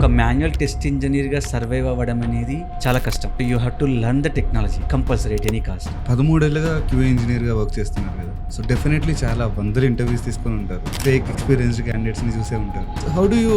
ఒక manual test ఇంజనీర్గా survive అవ్వడం అనేది చాలా కష్టం. You have to learn the technology compulsory at any cost. 13 ఏళ్ళుగా క్యూఏ ఇంజనీర్గా వర్క్ చేస్తున్నారు కదా, సో డెఫినెట్లీ చాలా వందల ఇంటర్వ్యూస్ తీసుకొని ఉంటారు, ఫేక్ ఎక్స్పీరియన్స్డ్ క్యాండిడేట్స్ని చూసే ఉంటారు. So how do you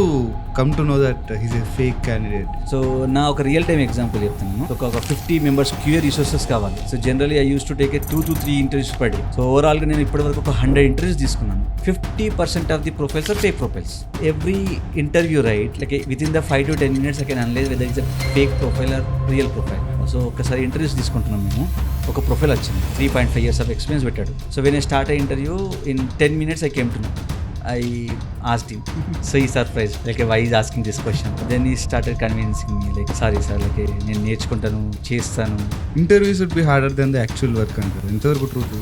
come to know that he's a fake candidate? So నా ఒక రియల్ టైమ్ ఎగ్జాంపుల్ చెప్తాను. ఒక 50 మెంబర్స్ క్యూఏ రిసోర్సెస్ కావాలి. So generally I use to take 2 to 3 interviews per day. So ఓవరాల్గా నేను ఇప్పటివరకు ఒక 100 ఇంటర్వ్యూస్ తీసుకున్నాను. 50% of the profiles are fake profiles. Every interview right like within the 5 to 10 minutes I can analyze whether it's a fake profile or real profile. So ఒకసారి interviews తీసుకుంటున్నాం మేము. ఒక profile వచ్చింది, 3.5 years ఆఫ్ ఎక్స్పీరియన్స్ పెట్టాడు. So when I start interview in 10 minutes I came to know. I asked him. So he surprised, like why he's asking this question. Then he started convincing me like sorry sir, like నేను నేర్చుకుంటాను, చేస్తాను. Interviews would be harder than the actual work అంటారు. ఎంతవరకు truth?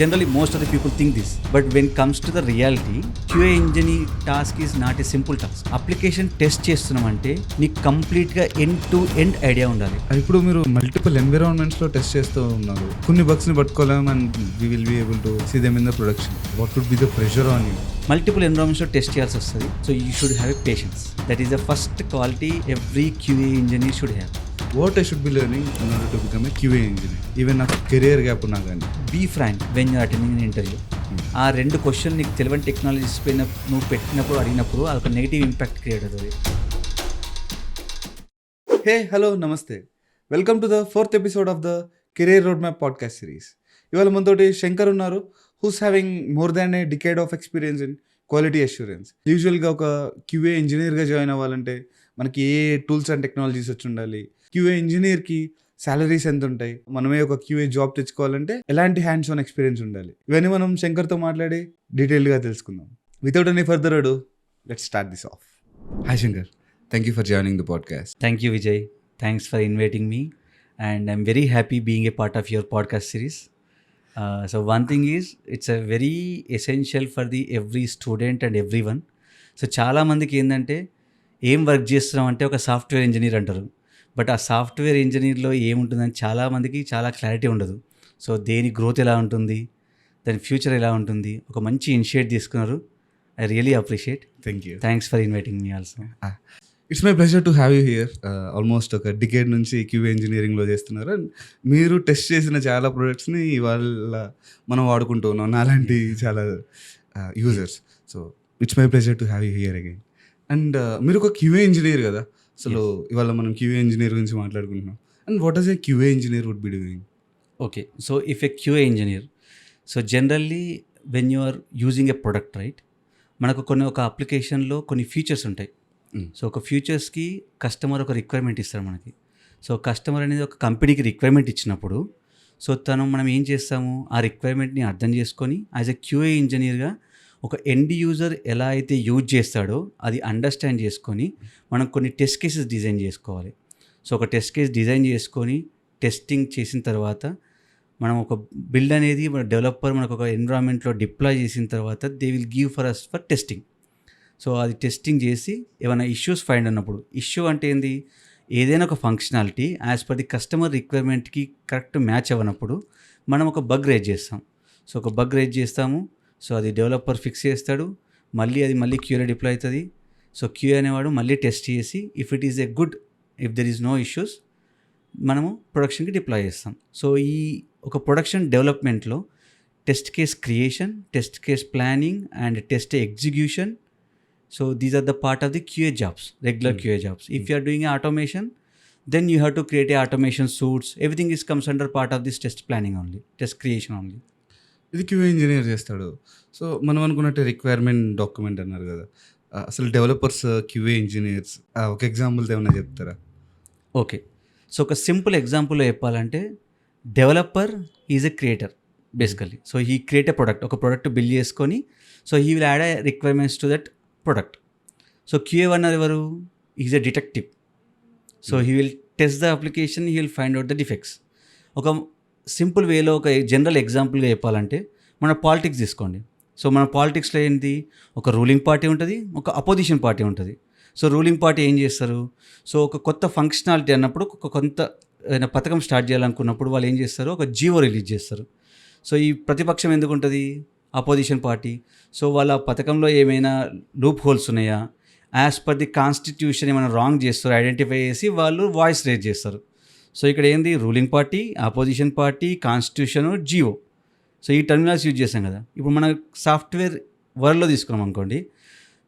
Generally most of the people think this, but when comes to the reality, QA engineer task is not a simple task. Application test చేస్తున్నాం అంటే నీకు కంప్లీట్గా end to end idea ఉండాలి. ఇప్పుడు మీరు multiple ఎన్విరాన్మెంట్స్లో టెస్ట్ చేస్తూ ఉన్నారు. కొన్ని బగ్స్ని పట్టుకోలేము and we will be able to see them in the production. What would be the pressure on you? Multiple ఎన్విరాన్మెంట్స్లో టెస్ట్ చేయాల్సి వస్తుంది. So you should have a patience. That is the first quality every QA engineer should have. What I should be learning in order to become a QA engineer? Even నాకు career gap ఉన్నా కానీ. Be frank when you attending an interview. ఆ 2 question నీకు తెలియని technologies పైన నువ్వు పెట్టినప్పుడు అడిగినప్పుడు అదొక నెగిటివ్ ఇంపాక్ట్ క్రియేట్ అవుతుంది. హే హలో నమస్తే, welcome to the 4th episode of the career road map podcast series. ఇవాళ మనతోటి శంకర్ ఉన్నారు, who's having more than a decade of experience in quality assurance. యూజువల్గా ఒక QA ఇంజనీర్గా జాయిన్ అవ్వాలంటే మనకి ఏ టూల్స్ అండ్ టెక్నాలజీస్ వచ్చి ఉండాలి, QA ఇంజనీర్కి సాలరీస్ ఎంత ఉంటాయి, మనమే ఒక QA జాబ్ తెచ్చుకోవాలంటే ఎలాంటి హ్యాండ్స్ ఆన్ ఎక్స్పీరియన్స్ ఉండాలి, ఇవన్నీ మనం శంకర్తో మాట్లాడి డీటెయిల్గా తెలుసుకుందాం. వితౌట్ ఎనీ ఫర్దర్ అడు, let's start this of. Hi Shankar, thank you for joining the podcast. Thank you Vijay. Thanks for inviting me and I'm very happy being a part of your podcast series. So one thing is it's a very essential for the every student and everyone. So చాలామందికి ఏంటంటే ఏం work చేస్తున్నాం అంటే ఒక software engineer అంటారు, but ఆ software ఇంజనీర్లో ఏముంటుందని చాలామందికి చాలా క్లారిటీ ఉండదు. సో దేని గ్రోత్ ఎలా ఉంటుంది, దాని ఫ్యూచర్ ఎలా ఉంటుంది. ఒక మంచి ఇనిషియేట్ తీసుకున్నారు. I really appreciate. Thank you. Thanks for inviting me also. It's my pleasure to have you here. Almost ఒక డికేడ్ నుంచి QA ఇంజనీరింగ్లో చేస్తున్నారు అండ్ మీరు టెస్ట్ చేసిన చాలా ప్రొడక్ట్స్ని ఇవాళ మనం వాడుకుంటూ ఉన్నాం, నాలాంటి చాలా users. So it's my pleasure to have you here again. And మీరు ఒక QA ఇంజనీర్ కదా, అసలు ఇవాళ మనం QA ఇంజనీర్ గురించి మాట్లాడుకుంటున్నాం. And what is a QA engineer would be doing? Okay, so if a QA engineer, so generally when you are using a product right, మనకు ఒక అప్లికేషన్లో కొన్ని ఫీచర్స్ ఉంటాయి. సో ఒక ఫ్యూచర్స్కి కస్టమర్ ఒక రిక్వైర్మెంట్ ఇస్తారు మనకి. సో కస్టమర్ అనేది ఒక కంపెనీకి రిక్వైర్మెంట్ ఇచ్చినప్పుడు సో మనం ఏం చేస్తాము, ఆ రిక్వైర్మెంట్ని అర్థం చేసుకొని యాజ్ ఎ QA ఇంజనీర్గా ఒక ఎండ్ యూజర్ ఎలా అయితే యూజ్ చేస్తాడో అది అండర్స్టాండ్ చేసుకొని మనం కొన్ని టెస్ట్ కేసెస్ డిజైన్ చేసుకోవాలి. సో ఒక టెస్ట్ కేస్ డిజైన్ చేసుకొని టెస్టింగ్ చేసిన తర్వాత మనం ఒక బిల్డ్ అనేది మన డెవలపర్ మనకు ఒక ఎన్విరాన్మెంట్లో డిప్లాయ్ చేసిన తర్వాత they will give for us for testing. So అది టెస్టింగ్ చేసి ఏమైనా ఇష్యూస్ ఫైండ్ అన్నప్పుడు, ఇష్యూ అంటే ఏంది, ఏదైనా ఒక functionality as per the customer రిక్వైర్మెంట్కి కరెక్ట్ మ్యాచ్ అవ్వనప్పుడు మనం ఒక బగ్ రేజ్ చేస్తాం. సో ఒక బగ్ రేజ్ చేస్తాము, సో అది డెవలపర్ ఫిక్స్ చేస్తాడు, మళ్ళీ QA డిప్లాయ్ అవుతుంది. సో QA అనేవాడు మళ్ళీ టెస్ట్ చేసి if it is a good, if there is no issues మనము ప్రొడక్షన్కి డిప్లాయ్ చేస్తాం. సో ఈ ఒక ప్రొడక్షన్ డెవలప్మెంట్లో test case creation, test case planning and test execution. So these are the part of the QA jobs, regular QA jobs. If you are doing automation, then you have to create a automation suites. Everything comes under part of this test planning only, test creation only. ఇది QA engineer చేస్తాడు. So మనం అనుకున్నట్టే requirement document అన్నారు కదా, అసలు developers QA engineers ఒక example ఏమన్నా చెప్తారా? ఓకే, సో ఒక సింపుల్ ఎగ్జాంపుల్లో చెప్పాలంటే developer is a creator basically. So he create a product, ఒక ప్రొడక్ట్ బిల్డ్ చేసుకొని so he will add a requirements to that product. So QA అన్నారు ఎవరు, is a detective. So he will test the application, he will find out the defects. ఒక simple వేలో ఒక general ఎగ్జాంపుల్గా చెప్పాలంటే మన పాలిటిక్స్ తీసుకోండి. సో మన పాలిటిక్స్లో ఏంటి, ఒక రూలింగ్ పార్టీ ఉంటుంది, ఒక అపోజిషన్ పార్టీ ఉంటుంది. సో రూలింగ్ పార్టీ ఏం చేస్తారు, సో ఒక కొత్త ఫంక్షనాలిటీ అన్నప్పుడు ఒక కొంత పథకం స్టార్ట్ చేయాలనుకున్నప్పుడు వాళ్ళు ఏం చేస్తారు, ఒక జీవో రిలీజ్ చేస్తారు. సో ఈ ప్రతిపక్షం ఎందుకు ఉంటుంది, అపోజిషన్ పార్టీ. సో వాళ్ళ పథకంలో ఏమైనా లూప్ హోల్స్ ఉన్నాయా, యాజ్ పర్ ది కాన్స్టిట్యూషన్ ఏమైనా రాంగ్ చేస్తారు ఐడెంటిఫై చేసి వాళ్ళు వాయిస్ రేజ్ చేస్తారు. సో ఇక్కడ ఏంది ruling party, opposition party, constitution, జియో. సో ఈ టర్మినాలజీ యూజ్ చేస్తాం కదా. ఇప్పుడు మన సాఫ్ట్వేర్ వరల్డ్లో తీసుకున్నాం అనుకోండి.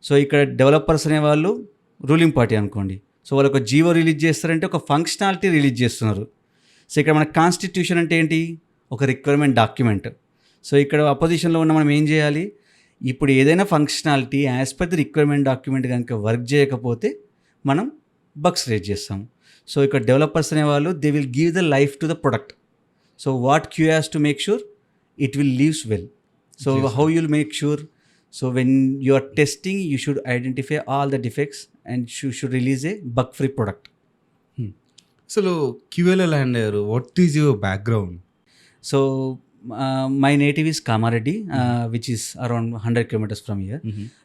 సో ఇక్కడ డెవలపర్స్ అనేవాళ్ళు రూలింగ్ పార్టీ అనుకోండి. సో వాళ్ళు ఒక జియో రిలీజ్ చేస్తారంటే ఒక ఫంక్షనాలిటీ రిలీజ్ చేస్తున్నారు. సో ఇక్కడ మన కాన్స్టిట్యూషన్ అంటే ఏంటి, ఒక రిక్వైర్మెంట్ డాక్యుమెంట్. సో ఇక్కడ అపోజిషన్లో ఉన్న మనం ఏం చేయాలి, ఇప్పుడు ఏదైనా functionality as per the requirement document కనుక వర్క్ చేయకపోతే మనం బగ్స్ రేజ్ చేస్తాం. సో ఇక్కడ డెవలపర్స్ అనేవాళ్ళు they will give the life to the product. So what Q has to make sure it will leaves well. So how you'll make sure, so when you are testing you should identify all the defects and you should release a bug free product. అసలు క్యూఏలో land అయ్యారు, what is your background? So my native is Kamareddy, which is around 100 kilometers from here.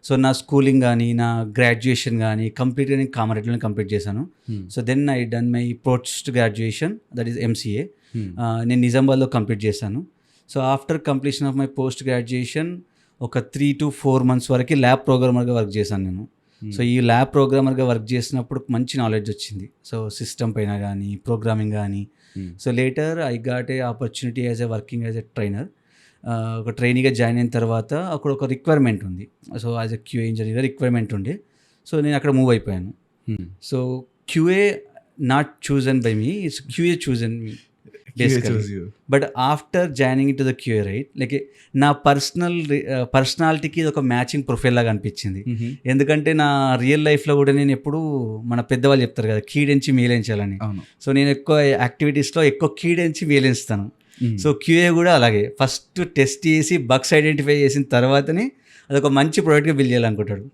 So నా schooling కానీ నా graduation కానీ కంప్లీట్గా నేను కామారెడ్డిలోనే కంప్లీట్ చేశాను. So then I done my post graduation, that is MCA. నేను నిజామాబాద్లో కంప్లీట్ చేశాను. So after completion of my post graduation ఒక 3 to 4 months వరకు ల్యాబ్ ప్రోగ్రామర్గా వర్క్ చేశాను నేను. సో ఈ ల్యాబ్ ప్రోగ్రామర్గా వర్క్ చేసినప్పుడు మంచి నాలెడ్జ్ వచ్చింది. సో సిస్టమ్ పైన కానీ ప్రోగ్రామింగ్ కానీ. So later I got a opportunity as a working as a trainer. ఒక ట్రైనీగా జాయిన్ అయిన తర్వాత అక్కడ ఒక రిక్వైర్మెంట్ ఉంది. So as a QA engineer requirement ఉండే. సో నేను అక్కడ మూవ్ అయిపోయాను. So QA not chosen by me, it's QA chosen me basically. But after joining to the QA, right, like నా పర్సనాలిటీకి ఇది ఒక మ్యాచింగ్ ప్రొఫైల్ లాగా అనిపించింది. ఎందుకంటే నా రియల్ లైఫ్లో కూడా నేను ఎప్పుడు మన పెద్దవాళ్ళు చెప్తారు కదా కీడెంచి మేలేంచాలని. సో నేను ఎక్కువ యాక్టివిటీస్లో ఎక్కువ కీడెంచి మేలేంచుతాను. సో క్యూఏ కూడా అలాగే ఫస్ట్ టెస్ట్ చేసి బగ్స్ ఐడెంటిఫై చేసిన తర్వాతనే అదొక మంచి ప్రోడక్ట్గా బిల్డ్ చేయాలనుకుంటాడు.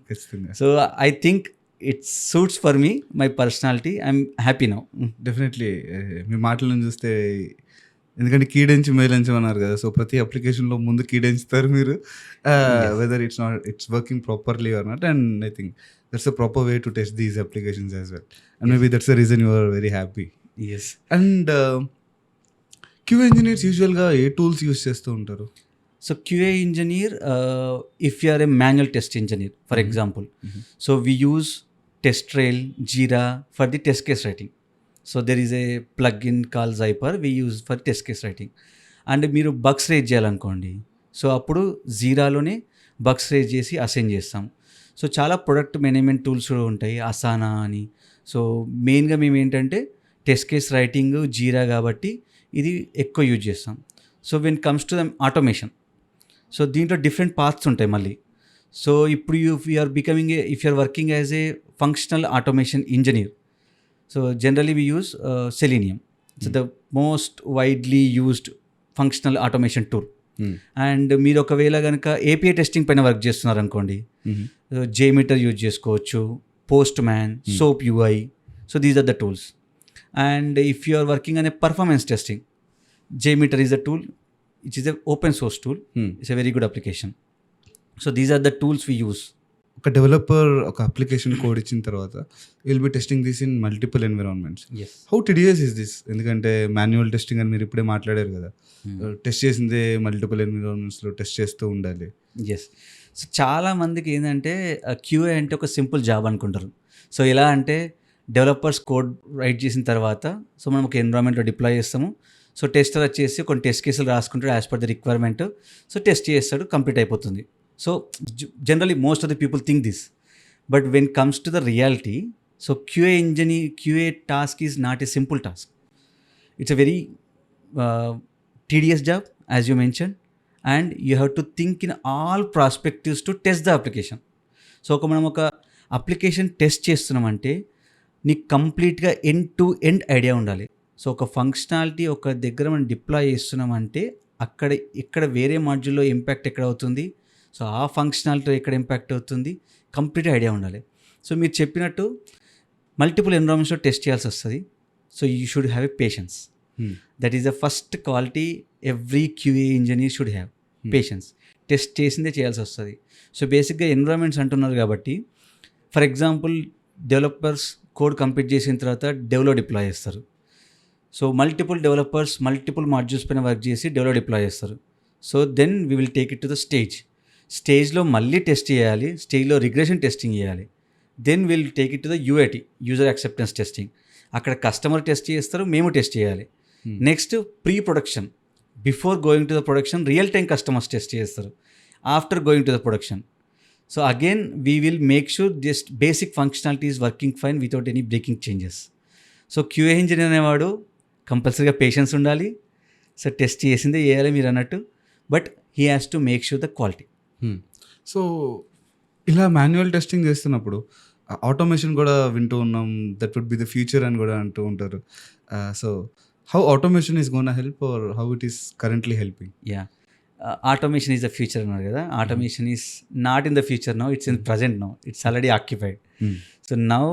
So I think it suits for me, my personality, I'm happy now. Definitely మీ మాటలను చూస్తే, ఎందుకంటే కీడెంచి మేలంచి అన్నారు కదా, సో ప్రతి అప్లికేషన్లో ముందు కీడెంచుతారు మీరు, whether it's working properly or not. And I think that's a proper way to test these applications as well. And maybe that's the reason you are very happy. Yes. And QA engineers యూజువల్గా a tools use చేస్తూ ఉంటారు? So QA engineer, if you are a manual test engineer, for example, so we use TestRail, Jira for the test case writing. So there is a plugin called Zyper we use for test case writing. And మీరు bugs raise చేయాలనుకోండి, so అప్పుడు జీరాలోనే bugs raise చేసి assign చేస్తాం. So చాలా product management tools కూడా ఉంటాయి, అసానా అని. So మెయిన్గా మేము ఏంటంటే టెస్ట్ కేస్ రైటింగ్ జీరా కాబట్టి ఇది ఎక్కువ యూజ్ చేస్తాం. So when comes to the automation, so దీంట్లో డిఫరెంట్ పాత్స్ ఉంటాయి మళ్ళీ. సో ఇప్పుడు if you are working as a functional automation engineer, so generally we use Selenium. It's the most widely used functional automation tool. And మీరు ఒకవేళ కనుక API testing పైన work చేస్తున్నారు అనుకోండి, జేమీటర్ యూజ్ చేసుకోవచ్చు, Postman, soap UI. So these are the tools. And if you are working on a performance testing, JMeter is the tool, which is an open source tool. It's a very good application. So these are the tools we use. ఒక developer ఒక application code ఇచ్చిన తర్వాత will be testing this in multiple environments. How tedious is this? ఎందుకంటే manual testing అని మీరు ఇప్పుడే మాట్లాడారు కదా, టెస్ట్ చేసిందే మల్టిపుల్ ఎన్విరాన్మెంట్స్లో టెస్ట్ చేస్తూ ఉండాలి. ఎస్. సో చాలా మందికి ఏంటంటే క్యూఏ అంటే ఒక సింపుల్ జాబ్ అనుకుంటారు. సో ఎలా అంటే డెవలపర్స్ కోడ్ రైట్ చేసిన తర్వాత సో మనం ఒక ఎన్విరాన్మెంట్లో డిప్లాయ్ చేస్తాము. సో టెస్టర్ వచ్చేసి కొన్ని టెస్ట్ కేసులు రాసుకుంటాడు as per the requirement. So test చేస్తాడు, కంప్లీట్ అయిపోతుంది. So generally most of the people think this, but when comes to the reality, so QA task is not a simple task. It's a very tedious job as you mentioned, and you have to think in all perspectives to test the application. So మనం ఒక application test చేస్తున్నామంటే నీకు కంప్లీట్గా end to end idea ఉండాలి. So ఒక functionality ఒక దగ్గర మనం డిప్లాయ్ చేస్తున్నామంటే ఇక్కడ వేరే మాడ్యూల్లో ఇంపాక్ట్ ఎక్కడ అవుతుంది, సో ఆ ఫంక్షనాలిటీ ఎక్కడ ఇంపాక్ట్ అవుతుంది, కంప్లీట్ ఐడియా ఉండాలి. సో మీరు చెప్పినట్టు మల్టిపుల్ ఎన్విరాన్మెంట్స్లో టెస్ట్ చేయాల్సి వస్తుంది. So you should have a patience. That is the first quality every QA engineer should have, patience. Test చేసిందే చేయాల్సి వస్తుంది. సో బేసిక్గా ఎన్విరాన్మెంట్స్ అంటున్నారు కాబట్టి, for example developers code complete చేసిన తర్వాత డెవలో డిప్లాయ్ చేస్తారు. So multiple developers multiple modules పైన వర్క్ చేసి డెవలో డిప్లాయ్ చేస్తారు. So then we will take it to the స్టేజ్లో మళ్ళీ టెస్ట్ చేయాలి, స్టేజ్లో రిగ్రెషన్ టెస్టింగ్ చేయాలి. Then will take it to the UAT, user acceptance testing. అక్కడ కస్టమర్ టెస్ట్ చేస్తారు, మేము టెస్ట్ చేయాలి. Next pre production, before going to the production real time customers test చేస్తారు, after going to the production. So again we will make sure just basic functionality is working fine without any breaking changes. So QA engineer అనేవాడు కంపల్సరీగా patience ఉండాలి. So test చేసిందే చేయాలి మీరు అన్నట్టు, but he has to make sure the quality. So ఇలా manual testing చేస్తున్నప్పుడు automation కూడా వింటూ ఉన్నాం, that would be the future అని కూడా అంటూ ఉంటారు. So how automation is gonna help or how it is currently helping? Yeah, automation is the future అన్నారు కదా. Automation is not in the future now, it's in present now, it's already occupied. So now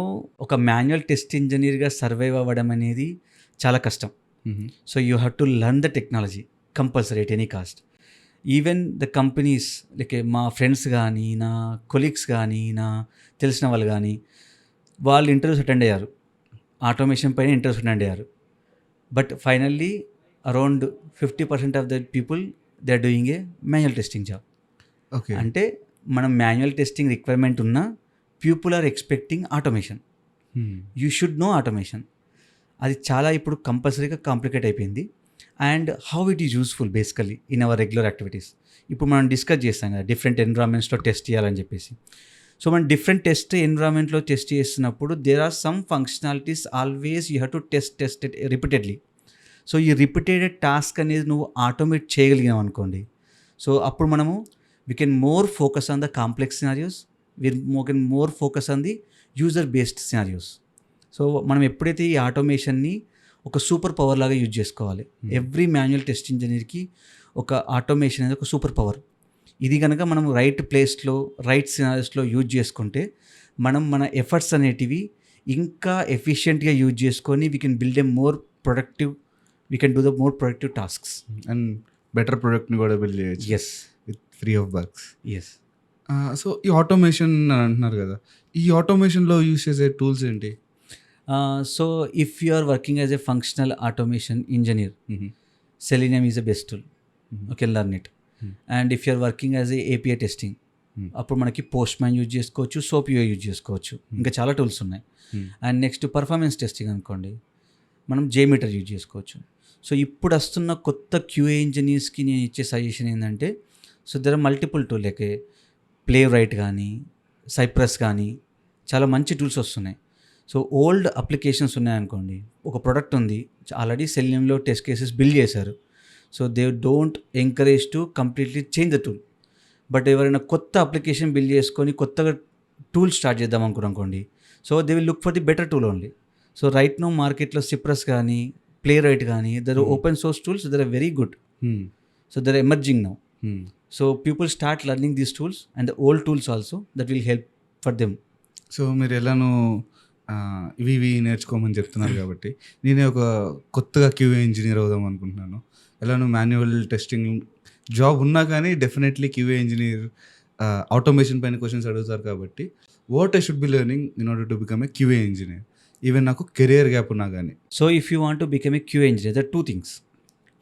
ఒక manual test ఇంజనీర్గా survive అవ్వడం అనేది చాలా కష్టం. So you have to learn the technology compulsory at any cost. Even the companies like మా friends కానీ, నా colleagues కానీ, నా తెలిసిన వాళ్ళు కానీ, వాళ్ళు ఇంటర్వ్యూస్ అటెండ్ అయ్యారు, ఆటోమేషన్ పైన ఇంటర్వ్యూస్ అటెండ్ అయ్యారు. But finally around 50% of the people they are doing a manual testing job. Okay, అంటే మనం మాన్యువల్ టెస్టింగ్ రిక్వైర్మెంట్ ఉన్నా people are expecting automation. You should know automation. అది చాలా ఇప్పుడు కంపల్సరీగా కాంప్లికేట్ అయిపోయింది. And how it is useful basically in our regular activities. ఇప్పుడు మనం డిస్కస్ చేస్తాం కదా డిఫరెంట్ ఎన్విరాన్మెంట్స్లో టెస్ట్ చేయాలని చెప్పేసి. సో మనం డిఫరెంట్ టెస్ట్ ఎన్విరాన్మెంట్లో టెస్ట్ చేస్తున్నప్పుడు there are some functionalities always you have to test it repeatedly. So ఈ రిపీటెడ్ టాస్క్ అనేది నువ్వు ఆటోమేట్ చేయగలిగాం అనుకోండి, సో అప్పుడు మనము we can more focus on the complex scenarios, we can more focus on the user based scenarios. So మనం ఎప్పుడైతే ఈ ఆటోమేషన్ని ఒక సూపర్ పవర్ లాగా యూజ్ చేసుకోవాలి. ఎవ్రీ మాన్యువల్ టెస్ట్ ఇంజనీర్కి ఒక ఆటోమేషన్ అనేది ఒక సూపర్ పవర్. ఇది కనుక మనం రైట్ ప్లేస్లో రైట్ సినారియోస్లో యూజ్ చేసుకుంటే మనం మన ఎఫర్ట్స్ అనేటివి ఇంకా ఎఫిషియెంట్గా యూజ్ చేసుకొని we can build a more productive, we can do the more productive tasks and better ప్రొడక్ట్ని కూడా బిల్డ్ చేయొచ్చు. Yes, with free of bugs. Yes. So ఈ ఆటోమేషన్ అని అంటున్నారు కదా, ఈ ఆటోమేషన్లో యూస్ చేసే టూల్స్ ఏంటి? So if you are working as a functional automation engineer, Selenium is a best tool. You can learn it. And if you're working as a API testing, అప్పుడు మనకి పోస్ట్ మ్యాన్ యూజ్ చేసుకోవచ్చు, soap UI use చేసుకోవచ్చు, ఇంకా చాలా tools ఉన్నాయి. And next performance testing అనుకోండి, మనం JMeter use చేసుకోవచ్చు. సో ఇప్పుడు వస్తున్న కొత్త క్యూఏ ఇంజనీర్స్కి నేను ఇచ్చే సజెషన్ ఏంటంటే, so there are multiple tool like Playwright కానీ, సైప్రస్ కానీ, చాలా మంచి టూల్స్ వస్తున్నాయి. సో ఓల్డ్ అప్లికేషన్స్ ఉన్నాయనుకోండి, ఒక ప్రొడక్ట్ ఉంది ఆల్రెడీ సెలినియంలో టెస్ట్ కేసెస్ బిల్డ్ చేశారు, so they don't encourage to completely change the tool. But ఎవరైనా కొత్త అప్లికేషన్ బిల్డ్ చేసుకొని కొత్తగా టూల్ స్టార్ట్ చేద్దాం అనుకోండి, so they will look for the better tool only. So right now మార్కెట్లో Cypress కానీ, Playwright కానీ, there open source tools, there are very good. So they're emerging now. So people start learning these tools and the old tools also, that will help for them. So మీరు ఎలానో ఇవి నేర్చుకోమని చెప్తున్నారు కాబట్టి నేనే ఒక కొత్తగా క్యూఏ ఇంజనీర్ అవుదాం అనుకుంటున్నాను. ఎలానో మాన్యువల్ టెస్టింగ్ జాబ్ ఉన్నా కానీ డెఫినెట్లీ క్యూఏ ఇంజనీర్ ఆటోమేషన్ పైన క్వశ్చన్స్ అడుగుతారు కాబట్టి what I should be learning in order to become a QA engineer, even నాకు కెరియర్ గ్యాప్ ఉన్నా కానీ. So if you want to become a QA engineer, there are two things,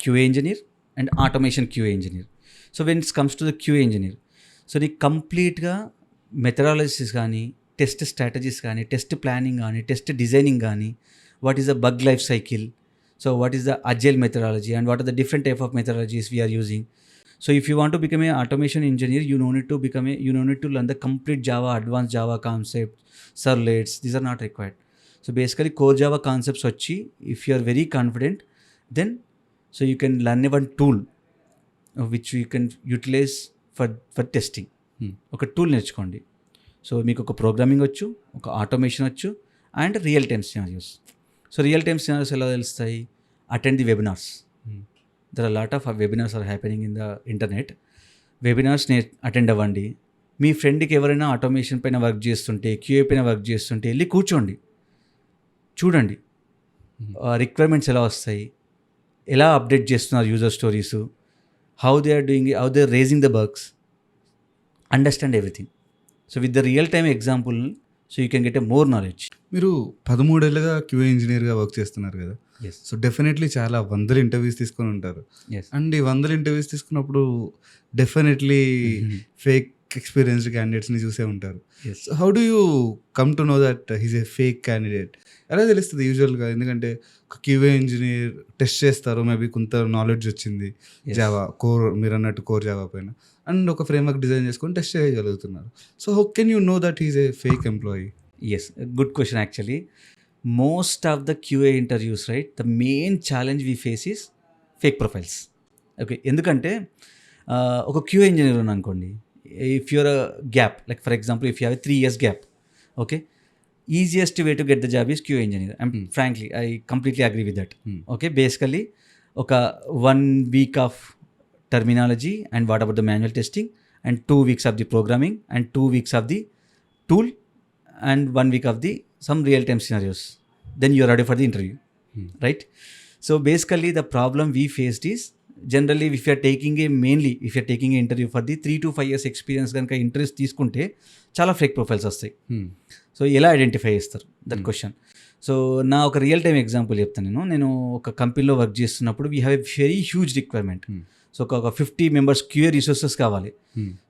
QA engineer and automation QA engineer. So when it's comes to the QA engineer, so నీకు కంప్లీట్గా methodologies కానీ, test strategies కానీ, test planning కానీ, test designing కానీ, what is the bug life cycle, so what is the agile methodology and what are the different type of methodologies we are using. So if you want to become a automation engineer, you need to learn the complete Java, advance Java concept, servlets, these are not required. So basically core Java concepts వచ్చి if you are very confident, then so you can learn a one tool which you can utilise for testing. ఒక tool నేర్చుకోండి. So మీకు ఒక programming వచ్చు, ఒక automation వచ్చు, and real time scenarios. So real time scenarios ఎలా తెలుస్తాయి? Attend the webinars. There are lot of webinars are happening in the internet. వెబినార్స్ని అటెండ్ అవ్వండి. మీ ఫ్రెండ్కి ఎవరైనా ఆటోమేషన్ పైన వర్క్ చేస్తుంటే, క్యూఏ పైన వర్క్ చేస్తుంటే వెళ్ళి కూర్చోండి, చూడండి రిక్వైర్మెంట్స్ ఎలా వస్తాయి, ఎలా అప్డేట్ చేస్తున్నారు user stories, how they are doing, how they are raising the bugs, understand everything. So with the real time example, so you can get a more knowledge. మీరు 13 ఏళ్ళుగా క్యూఏ ఇంజనీర్గా వర్క్ చేస్తున్నారు కదా, Yes. So definitely చాలా వందల interviews తీసుకొని ఉంటారు. Yes. And ఈ 100 ఇంటర్వ్యూస్ తీసుకున్నప్పుడు డెఫినెట్లీ ఫేక్ ఎక్స్పీరియన్స్డ్ క్యాండిడేట్స్ని చూసే ఉంటారు. Yes. So how do you come to know that he's a fake candidate? ఎలా తెలుస్తుంది యూజువల్గా? ఎందుకంటే ఒక క్యూఏ ఇంజనీర్ టెస్ట్ చేస్తారు, మేబీ కొంత నాలెడ్జ్ వచ్చింది Yes. జావా కోర్, మీరు అన్నట్టు కోర్ జావా పైన, అండ్ ఒక ఫ్రేమ్వర్క్ డిజైన్ చేసుకొని టెస్ట్ చేయగలుగుతున్నారు. So how can you know that he's a fake employee? Yes, a good question actually. Most of the QA interviews, right, the main challenge we face is fake profiles. Okay, ఎందుకంటే ఒక QA engineer అనుకోండి, if you're a gap, like for example if you have 3 years gap, okay, easiest way to get the job is QA engineer. And frankly I completely agree with that. Okay, basically ఒక 1 week of terminology and what about the manual testing, and 2 weeks of the programming, and 2 weeks of the tool, and 1 week of the some real time scenarios, then you are ready for the interview. Right? So basically the problem we faced is, generally if you are taking a mainly if you are taking an interview for the 3 to 5 years experience కనుక interviews తీసుకుంటే చాలా fake profiles వస్తాయి. So ఎలా identify చేస్తారు that question? So నా ఒక real time example చెప్తాను. నేను ఒక కంపెనీలో వర్క్ చేస్తున్నప్పుడు we have a very huge requirement. So ఒక 50 members QA రిసోర్సెస్ కావాలి.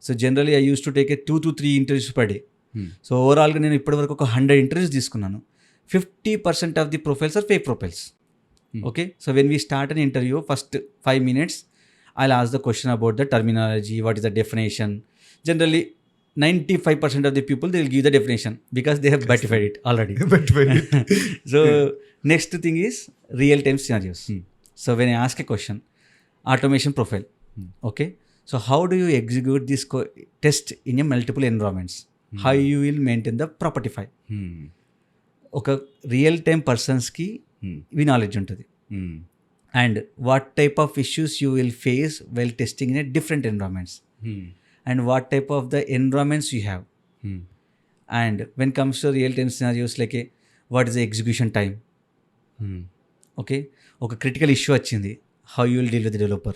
So generally I use to take a 2 to 3 interviews per day. So ఓవరాల్గా నేను ఇప్పటివరకు ఒక 100 interviews తీసుకున్నాను. 50% of the profiles are fake profiles. Okay, so when we start an interview, first 5 minutes I will ask the question about the terminology, what is the definition. Generally 95% of the people they will give the definition because they have batified it already. So next thing is real time scenarios. So when I ask a question, automation profile. Okay, so how do you execute this test in a multiple environments? How you will maintain the property file? ఒక real time పర్సన్స్కి ఇవి knowledge ఉంటుంది. And what type of issues you will face well testing in a different environments, and what type of the environments you have. And when comes to real time scenarios, like what is the execution time? Okay, ఒక critical issue వచ్చింది, how you will deal with the developer.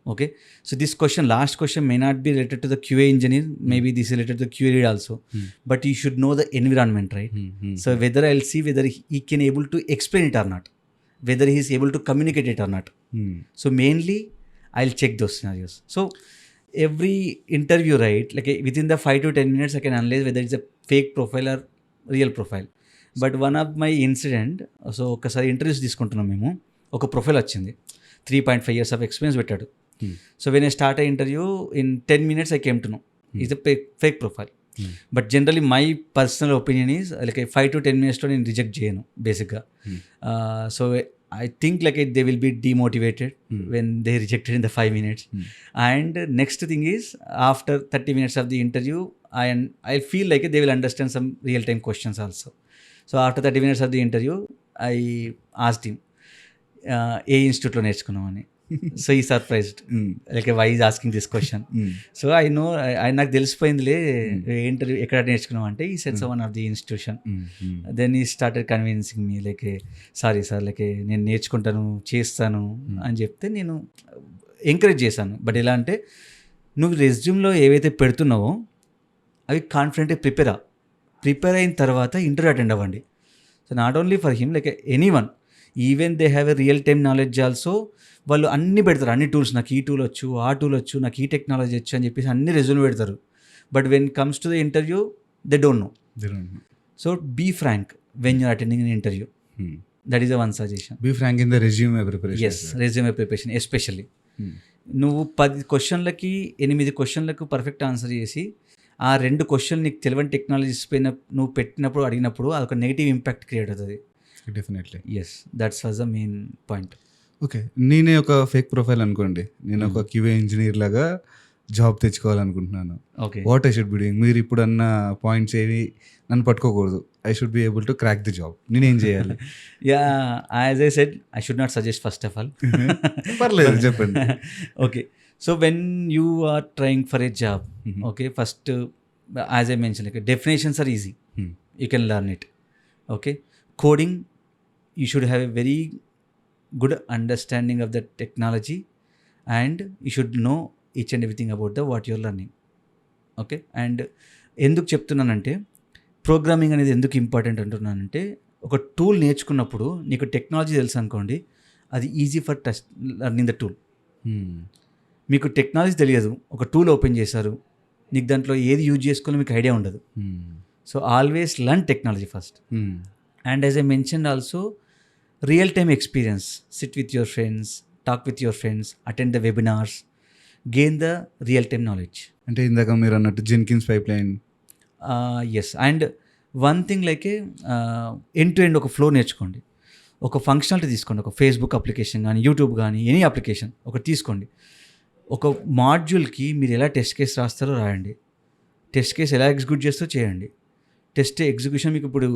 Okay, so this question, last question may not be related to the QA engineer, maybe this is related to the QA lead also, but you should know the environment, right? So whether I'll see whether he can able to explain it or not, whether he is able to communicate it or not. So mainly I'll check those scenarios. So every interview, right, like within the 5 to 10 minutes I can analyze whether it's a fake profile or real profile. But one of my incident, so ఒకసారి interviews తీసుకుంటున్నాం మేము, ఒక profile వచ్చింది, 3.5 years of experience పెట్టాడు. So when I start an interview, in 10 minutes I came to know it's a fake profile. But generally my personal opinion is like 5 to 10 minutes లో నేను reject చేయను బేసిక్గా. So I think like they will be demotivated when they rejected in the 5 minutes. And next thing is, after 30 minutes of the interview, I feel like they will understand some real time questions also. So after 30 minutes of the interview, I asked him, ఏ ఇన్స్టిట్యూట్లో నేర్చుకున్నామని. So he surprised, like why is asking this question. So I know, నాకు తెలిసిపోయిందిలే interview ఎక్కడ నేర్చుకున్నాం అంటే he sense one of the institution. Then he started convincing me, like sorry sir, like నేను నేర్చుకుంటాను, చేస్తాను అని చెప్తే నేను ఎంకరేజ్ చేశాను. బట్ ఎలా అంటే, నువ్వు రెజ్యూమ్లో ఏవైతే పెడుతున్నావో అవి కాన్ఫిడెంట్గా ప్రిపేర్ అయిన తర్వాత ఇంటర్వ్యూ అటెండ్ అవ్వండి. So not only for him, like any one, even they have a real time knowledge also. వాళ్ళు అన్ని పెడతారు, అన్ని టూల్స్, నాకు ఈ టూల్ వచ్చు, ఆ టూల్ వచ్చు, నాకు ఈ టెక్నాలజీ వచ్చు అని చెప్పేసి అన్ని రెజ్యూమ్ పెడతారు. But when comes to the interview they don't know. So be frank when you're attending an interview. That is the one suggestion. Be frank in the resume preparation. Yes, resume preparation especially. నువ్వు 10 క్వశ్చన్లకి 8 క్వశ్చన్లకు perfect answer చేసి ఆ 2 question నీకు తెలియని technologies పైన నువ్వు పెట్టినప్పుడు, అడిగినప్పుడు అదొక నెగిటివ్ ఇంపాక్ట్ క్రియేట్ అవుతుంది. Definitely. Yes, that's was the main point. Okay, నేనే ఒక ఫేక్ ప్రొఫైల్ అనుకోండి, నేను ఒక క్యూఏ ఇంజనీర్ లాగా జాబ్ తెచ్చుకోవాలనుకుంటున్నాను. Okay, what I should be doing? మీరు ఇప్పుడు అన్న పాయింట్స్ ఏవి నన్ను పట్టుకోకూడదు. I should be able to crack the job. నేనేం చేయాలి? Ya, as I said, I should not suggest first of all. పర్లేదు, చెప్పండి. Okay, so when you are trying for a job, okay, first as I mention, like definitions are easy, you can learn it. Okay, coding, you should have a very good understanding of the technology and you should know each and everything about the what you're learning. Okay, and ఎందుకు చెప్తున్నానంటే, programming అనేది ఎందుకు important అంటున్నానంటే, ఒక tool నేర్చుకున్నప్పుడు నీకు technology తెలుసు అనుకోండి, అది easy for learning the tool. మీకు టెక్నాలజీ తెలియదు, ఒక టూల్ ఓపెన్ చేశారు, నీకు దాంట్లో ఏది యూజ్ చేసుకోవాలో మీకు ఐడియా ఉండదు. So always learn technology first. And as I mention also real time experience, sit with your friends, talk with your friends, attend the webinars, gain the real time knowledge. అంటే ఇందాక మీరు అన్నట్టు Jenkins pipeline. Yes, and one thing like end to end ఒక flow నేర్చుకోండి. ఒక functionality తీసుకోండి, ఒక Facebook application కానీ, యూట్యూబ్ కానీ, ఎనీ అప్లికేషన్ ఒకటి తీసుకోండి. ఒక మాడ్యూల్కి మీరు ఎలా టెస్ట్ కేస్ రాస్తారో రాయండి, టెస్ట్ కేస్ ఎలా ఎగ్జిక్యూట్ చేస్తారో చేయండి. టెస్ట్ ఎగ్జిక్యూషన్ మీకు ఇప్పుడు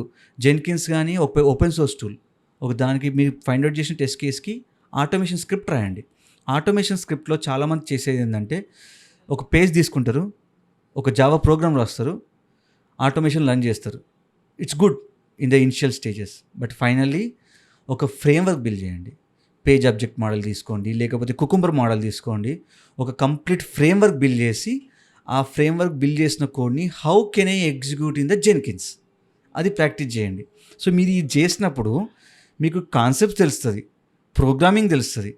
జెన్కిన్స్ కానీ ఓపెన్ సోర్స్ టూల్, ఒక దానికి మీరు ఫైండ్ అవుట్ చేసిన టెస్ట్ కేస్కి ఆటోమేషన్ స్క్రిప్ట్ రాయండి. ఆటోమేషన్ స్క్రిప్ట్లో చాలామంది చేసేది ఏంటంటే ఒక పేజ్ తీసుకుంటారు, ఒక జావా ప్రోగ్రామ్ రాస్తారు, ఆటోమేషన్ రన్ చేస్తారు. It's good in the initial stages, but finally ఒక ఫ్రేమ్వర్క్ బిల్డ్ చేయండి. పేజ్ ఆబ్జెక్ట్ మోడల్ తీసుకోండి, లేకపోతే కుకుంబర్ మోడల్ తీసుకోండి, ఒక కంప్లీట్ ఫ్రేమ్వర్క్ బిల్డ్ చేసి ఆ ఫ్రేమ్వర్క్ బిల్డ్ చేసిన కోడ్ని how can I execute in the Jenkins, అది ప్రాక్టీస్ చేయండి. సో మీరు ఇది చేసినప్పుడు మీకు కాన్సెప్ట్ తెలుస్తుంది, ప్రోగ్రామింగ్ తెలుస్తుంది,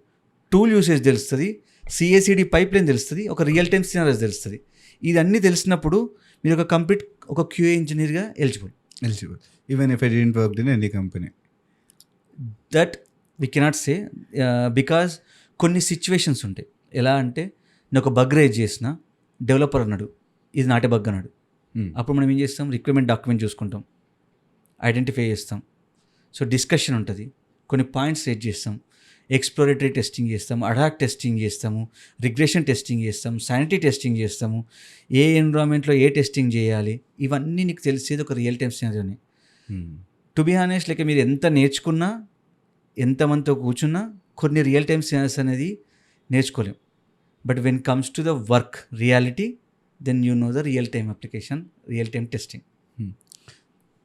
టూల్ యూసేజ్ తెలుస్తుంది, సిఏసిడి పైప్ లైన్ తెలుస్తుంది, ఒక రియల్ టైమ్ సినారీస్ తెలుస్తుంది. ఇదన్నీ తెలిసినప్పుడు మీరు ఒక కంప్లీట్ ఒక క్యూఏ ఇంజనీర్గా eligible. Even if I didn't work in any company. That we cannot say, because కొన్ని సిచ్యువేషన్స్ ఉంటాయి. ఎలా అంటే నేను ఒక బగ్ రేజ్ చేసిన, డెవలపర్ అన్నాడు ఇది నాటే బగ్ అన్నాడు. అప్పుడు మనం ఏం చేస్తాం, రిక్వైర్మెంట్ డాక్యుమెంట్ చూసుకుంటాం, ఐడెంటిఫై చేస్తాం. సో డిస్కషన్ ఉంటుంది, కొన్ని పాయింట్స్ రేజ్ చేస్తాం, ఎక్స్ప్లోరేటరీ టెస్టింగ్ చేస్తాము, అడాక్ టెస్టింగ్ చేస్తాము, రిగ్రెషన్ టెస్టింగ్ చేస్తాము, శానిటీ టెస్టింగ్ చేస్తాము, ఏ ఎన్విరాన్మెంట్లో ఏ టెస్టింగ్ చేయాలి, ఇవన్నీ నీకు తెలిసేది ఒక రియల్ టైమ్ సినారియోనే. టు బీ హానెస్ట్, లైక్ మీరు ఎంత నేర్చుకున్నా, ఎంతమందితో కూర్చున్నా కొన్ని రియల్ టైమ్ సినారీస్ అనేది నేర్చుకోలేం. But when comes to the work reality, then you know the real time application, real time testing.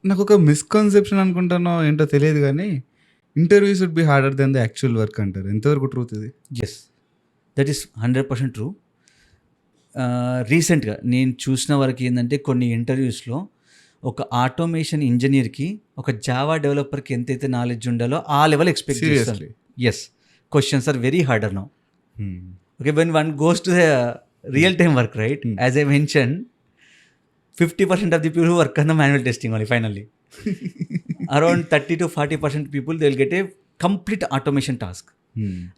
నాకు ఒక మిస్కన్సెప్షన్ అనుకుంటానో ఏంటో తెలియదు కానీ interview should be harder than the actual work అంటారు. ఎంతవరకు ట్రూత్ ఇది? Yes, that is 100% true. రీసెంట్గా నేను చూసిన వరకు ఏంటంటే కొన్ని ఇంటర్వ్యూస్లో ఒక ఆటోమేషన్ ఇంజనీర్కి ఒక జావా డెవలపర్కి ఎంతైతే నాలెడ్జ్ ఉండాలో ఆ లెవెల్ ఎక్స్పెక్ట్ చేస్తారు. Yes, questions are very harder now. Okay, when one goes to the real time work, right, as I mention 50% of the people who work on the manual testing only finally. Around 30 to 40% people, they will get a complete automation task.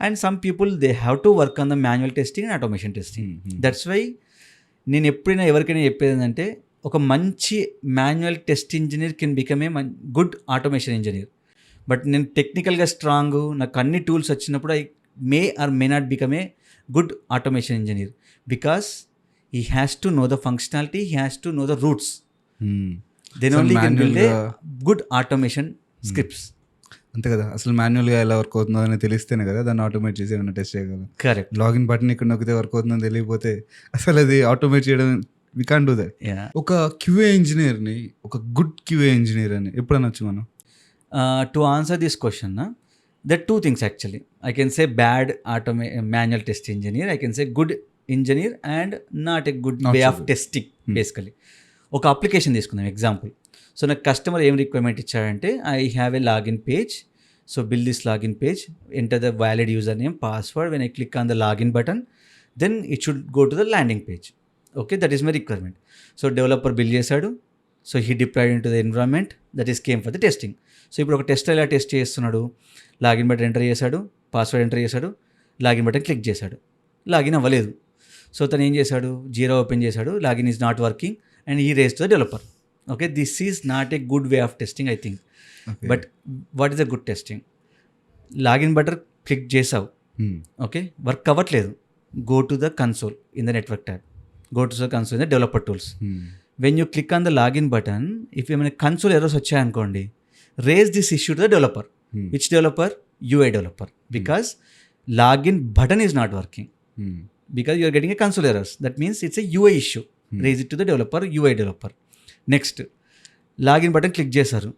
And some people, they have to work on the manual testing and automation testing. That's why నేను ఎప్పుడైనా ఎవరికైనా చెప్పేది ఏంటంటే ఒక మంచి manual test engineer can become a good automation engineer. But నేను టెక్నికల్గా strong, నాకు అన్ని టూల్స్ వచ్చినప్పుడు I may or may not become a good automation engineer, because he has to know the functionality, he has to know the roots. Then only can build a good automation scripts. అంతే కదా, అసలు మాన్యువల్గా ఎలా work అవుతుందో అని తెలిస్తేనే కదా దాన్ని ఆటోమేట్ చేసి ఏమైనా టెస్ట్ చేయగలం. కరెక్ట్. లాగిన్ బటన్ ఇక్కడ నొక్కితే వర్క్ అవుతుందని తెలియకపోతే అసలు అది ఆటోమేట్ చేయడం వి కాంట్ డూ దట్. ఒక క్యూఏ ఇంజనీర్ని, ఒక గుడ్ క్యూఏ ఇంజనీర్ అని ఎప్పుడు అనొచ్చు మనం? To answer this question, there are two things actually. I can say bad manual test engineer, I can say good engineer and not a good way of testing basically. ఒక application తీసుకుందాం example. So నాకు customer ఏం requirement ఇచ్చాడంటే, I have a login page, so build this login page, enter the valid user name, password, when I click on the login button then it should go to the landing page. Okay, that is my requirement. So developer build చేశాడు, so he deployed in to the environment, that is came for the testing. So ఇప్పుడు ఒక test ఎలా test చేస్తున్నాడు, login button enter చేశాడు, password enter చేశాడు, login button click చేశాడు, login అవ్వలేదు. So తను ఏం చేశాడు, జీరో ఓపెన్ చేశాడు, login is not working and ఈ raise to the developer. Okay, this is not a good way of testing I think. But what is the good testing? Login button click చేసావు, okay, work అవ్వట్లేదు, go to the console in the network tab, go to the console in the developer tools. When you click on the login button, if ఏమైనా console errors వచ్చాయనుకోండి, raise this issue to the developer. Which developer? UI developer, because login button is not working. Because you are getting a console errors, that means it's a UI issue. Raise it to the developer, UI developer. Next, login button click చేశారు,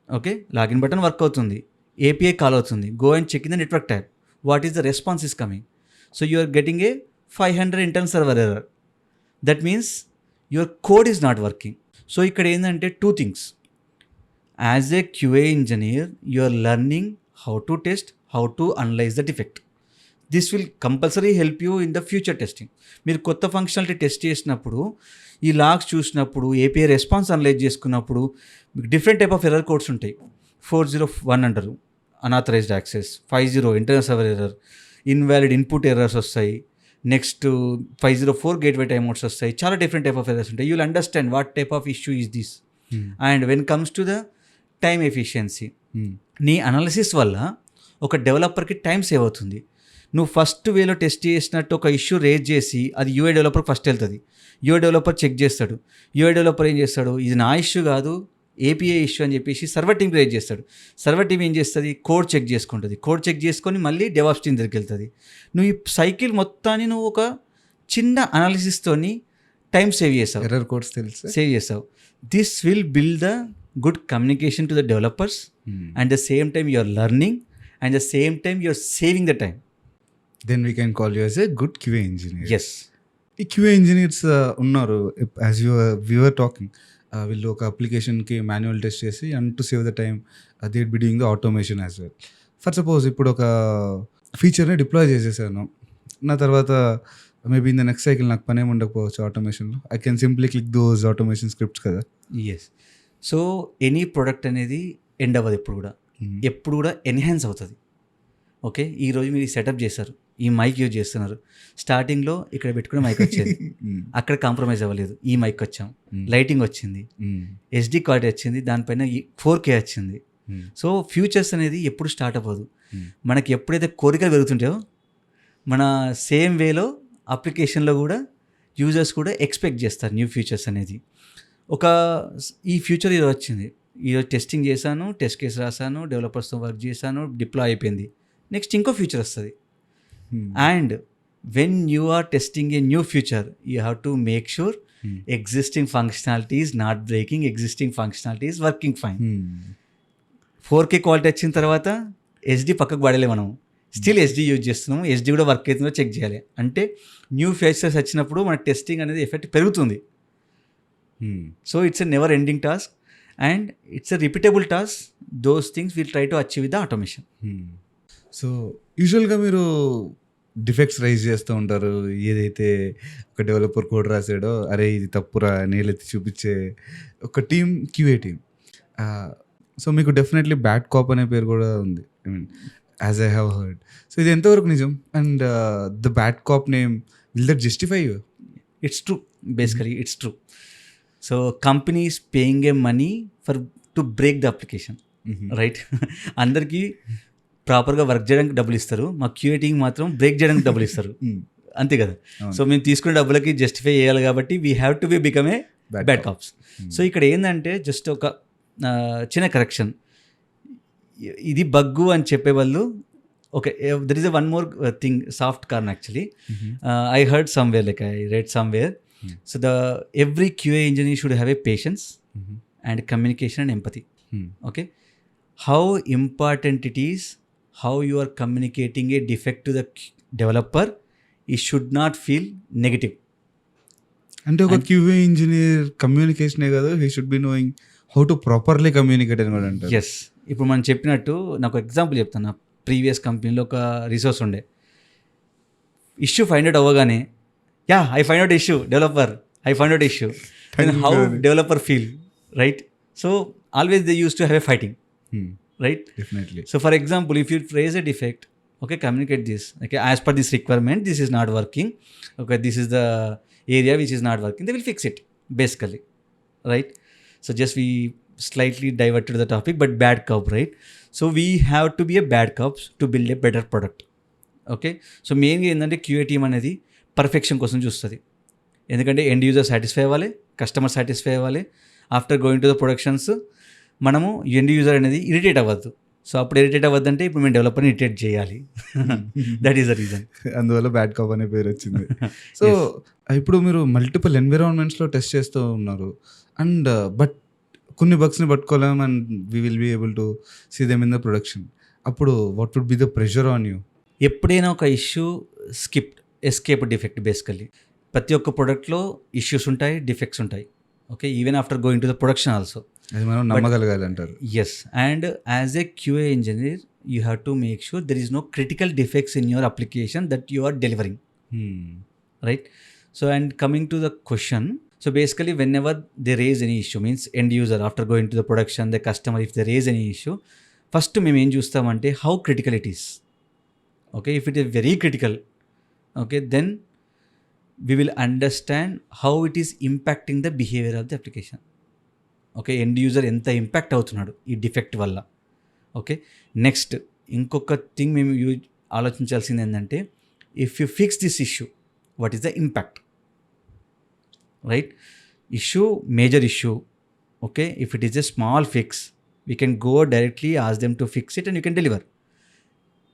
okay, login button work అవుతుంది, API call అవుతుంది, go and check in the network tab, what is the response is coming. So you are getting a 500 internal server error, that means your code is not working. So ఇక్కడ ఏంటంటే two things, as a QA engineer you are learning how to test, how to analyse the defect. This will compulsory help you in the future testing. మీరు కొత్త functionality test చేసినప్పుడు ఈ logs చూసినప్పుడు API response analyse చేసుకున్నప్పుడు different type of error codes ఉంటాయి. 401 అంటారు unauthorised access, 50 internal server error, invalid input errors వస్తాయి, next 504 gateway timeouts వస్తాయి. చాలా డిఫరెంట్ టైప్ ఆఫ్ ఎర్రర్స్ ఉంటాయి. You will understand what type of issue is this. And when comes to the time efficiency, నీ analysis వల్ల ఒక డెవలపర్కి time save అవుతుంది. నువ్వు first వేలో టెస్ట్ చేసినట్టు ఒక ఇష్యూ రేజ్ చేసి అది యూఐ డెవలపర్కి ఫస్ట్ వెళ్తుంది. యూఐ డెవలపర్ చెక్ చేస్తాడు. యూఐ డెవలపర్ ఏం చేస్తాడు, ఇది నా ఇష్యూ కాదు ఏపీఐ ఇష్యూ అని చెప్పేసి సర్వర్ టీమ్ రేజ్ చేస్తాడు. సర్వర్ టీమ్ ఏం చేస్తుంది, కోడ్ చెక్ చేసుకుంటుంది. కోడ్ చెక్ చేసుకొని మళ్ళీ డెవాప్స్ టీమ్ దగ్గరికి వెళ్తుంది. నువ్వు ఈ సైకిల్ మొత్తాన్ని నువ్వు ఒక చిన్న అనాలిసిస్తోని టైం సేవ్ చేస్తావు, ఎర్రర్ కోడ్స్ తెలుసు సేవ్ చేస్తావు. This will build the good communication to the developers and the same time you're learning and the same time you're saving the time. Then we can call you as a good QA engineer. Yes, ఈ QA engineers ఉన్నారు. As you're talking, వీళ్ళు ఒక అప్లికేషన్కి manual test చేసి and to save the time they will be doing the automation as well. For suppose ఇప్పుడు ఒక ఫీచర్ని deploy చేసేసాను, నా తర్వాత maybe in the next cycle నాకు పని ఏమి ఉండకపోవచ్చు ఆటోమేషన్లో. I can simply click those automation scripts కదా. ఎస్. సో ఎనీ ప్రోడక్ట్ అనేది ఎండ్ అవ్వదు ఎప్పుడు కూడా, ఎప్పుడు కూడా ఎన్హాన్స్ అవుతుంది. ఓకే, ఈరోజు మీరు సెటప్ చేశారు, ఈ మైక్ యూజ్ చేస్తున్నారు. స్టార్టింగ్లో ఇక్కడ పెట్టుకునే మైక్ వచ్చేది, అక్కడ కాంప్రమైజ్ అవ్వలేదు, ఈ మైక్ వచ్చాం, లైటింగ్ వచ్చింది, ఎస్డి కార్డ్ వచ్చింది, దానిపైన 4K వచ్చింది. సో ఫ్యూచర్స్ అనేది ఎప్పుడు స్టార్ట్ అవ్వదు. మనకి ఎప్పుడైతే కోరికలు పెరుగుతుంటాయో మన సేమ్ వేలో అప్లికేషన్లో కూడా యూజర్స్ కూడా ఎక్స్పెక్ట్ చేస్తారు న్యూ ఫీచర్స్ అనేది. ఈ ఫ్యూచర్ ఈరోజు వచ్చింది, ఈరోజు టెస్టింగ్ చేశాను, టెస్ట్ కేసు రాశాను, డెవలపర్స్తో వర్క్ చేశాను, డిప్లాయ్ అయిపోయింది. నెక్స్ట్ ఇంకో ఫ్యూచర్ వస్తుంది. And when you are testing a new future you have to make sure existing functionality is not breaking, existing functionality is working fine. 4K quality వచ్చిన తర్వాత SD పక్కకు పడలే, మనం స్టిల్ ఎస్డి యూజ్ చేస్తున్నాము, SD కూడా work అవుతుందో check చేయాలి. అంటే న్యూ ఫీచర్స్ వచ్చినప్పుడు మన టెస్టింగ్ అనేది ఎఫెక్ట్ పెరుగుతుంది. So it's a never ending task and it's a repeatable task. Those things will try to achieve with the automation. So యూజువల్గా మీరు డిఫెక్ట్స్ రైజ్ చేస్తూ ఉంటారు. ఏదైతే ఒక డెవలపర్ కోడ్ రాసాడో, అరే ఇది తప్పురా నేలెత్తి చూపించే ఒక టీమ్, క్యూఏ టీమ్. సో మీకు డెఫినెట్లీ బ్యాడ్ కాప్ అనే పేరు కూడా ఉంది, I mean as I have heard. So ఇది ఎంతవరకు నిజం? And the bad cop name will that justify you? It's true, basically it's true. So companies paying A money to break the application, right? అందరికీ ప్రాపర్గా work చేయడానికి డబ్బులు ఇస్తారు, మా క్యూఏటీకి మాత్రం బ్రేక్ చేయడానికి డబ్బులు ఇస్తారు, అంతే కదా. సో మేము తీసుకునే డబ్బులకి జస్టిఫై చేయాలి కాబట్టి we have to be become a bad cops. So ఇక్కడ ఏంటంటే జస్ట్ ఒక చిన్న కరెక్షన్, ఇది బగ్గు అని చెప్పే వాళ్ళు okay. There is a one more thing, soft corn actually. I heard somewhere, like I read somewhere. So every QA engineer should have a patience and communication and empathy. Okay, how important it is, how you are communicating a defect to the developer, it should not feel negative. అంటే ఒక QA engineer కమ్యూనికేషనే కాదు, he should be knowing how to properly communicate అని కూడా అంటారు. Yes, ఇప్పుడు మనం చెప్పినట్టు నాకు ఎగ్జాంపుల్ చెప్తాను. నా ప్రీవియస్ కంపెనీలో ఒక రిసోర్స్ ఉండే, ఇష్యూ ఫైండ్ అవుట్ అవ్వగానే yeah I find out issue, developer I find out issue, how developer feel, right? So always they use to have a fighting, right? Definitely. So for example, if you raise a defect, okay, communicate this, okay, as per this requirement this is not working, okay, this is the area which is not working, they will fix it basically, right? So just we slightly diverted the topic, but bad cop, right? So we have to be a bad cops to build a better product. Okay, so మెయిన్గా ఏంటంటే QA team అనేది perfection కోసం చూస్తుంది. ఎందుకంటే end user satisfy అవ్వాలి, customer satisfy అవ్వాలి. After going to the productions మనము end user అనేది ఇరిటేట్ అవ్వద్దు. సో అప్పుడు ఇరిటేట్ అవ్వద్దంటే ఇప్పుడు మేము డెవలపర్ని ఇరిటేట్ చేయాలి. దట్ ఈస్ ద రీజన్, అందువల్ల బ్యాడ్ కాప్ అనే పేరు వచ్చింది. సో ఇప్పుడు మీరు మల్టిపుల్ ఎన్విరాన్మెంట్స్లో టెస్ట్ చేస్తూ ఉన్నారు, అండ్ బట్ కొన్ని బగ్స్ని పట్టుకోలేం and we will be able to see them in the production. అప్పుడు what would be the pressure on you? ఎప్పుడైనా ఒక ఇష్యూ ఎస్కేప్ డిఫెక్ట్, బేసికల్లీ ప్రతి ఒక్క ప్రోడక్ట్లో ఇష్యూస్ ఉంటాయి, డిఫెక్ట్స్ ఉంటాయి. Okay, even after going to the production also అది మనం నమ్మగలగాలి అంటారు. Yes, and as a QA engineer you have to make sure there is no critical defects in your application that you are delivering, right? So, and coming to the question, so basically whenever they raise any issue, means end user after going to the production, the customer, if they raise any issue, first మేము ఏం చూస్తామంటే how critical it is. Okay, if it is very critical, okay, then we will understand how it is impacting the behavior of the application. Okay, end user ఎంత impact అవుతున్నాడు ఈ defect వల్ల. Okay, next ఇంకొక thing మేము ఆలోచించాల్సింది ఏంటంటే, if you fix this issue, what is the impact, right? Issue, major issue. Okay, if it is a small fix, we can go directly ask them to fix it and you can deliver.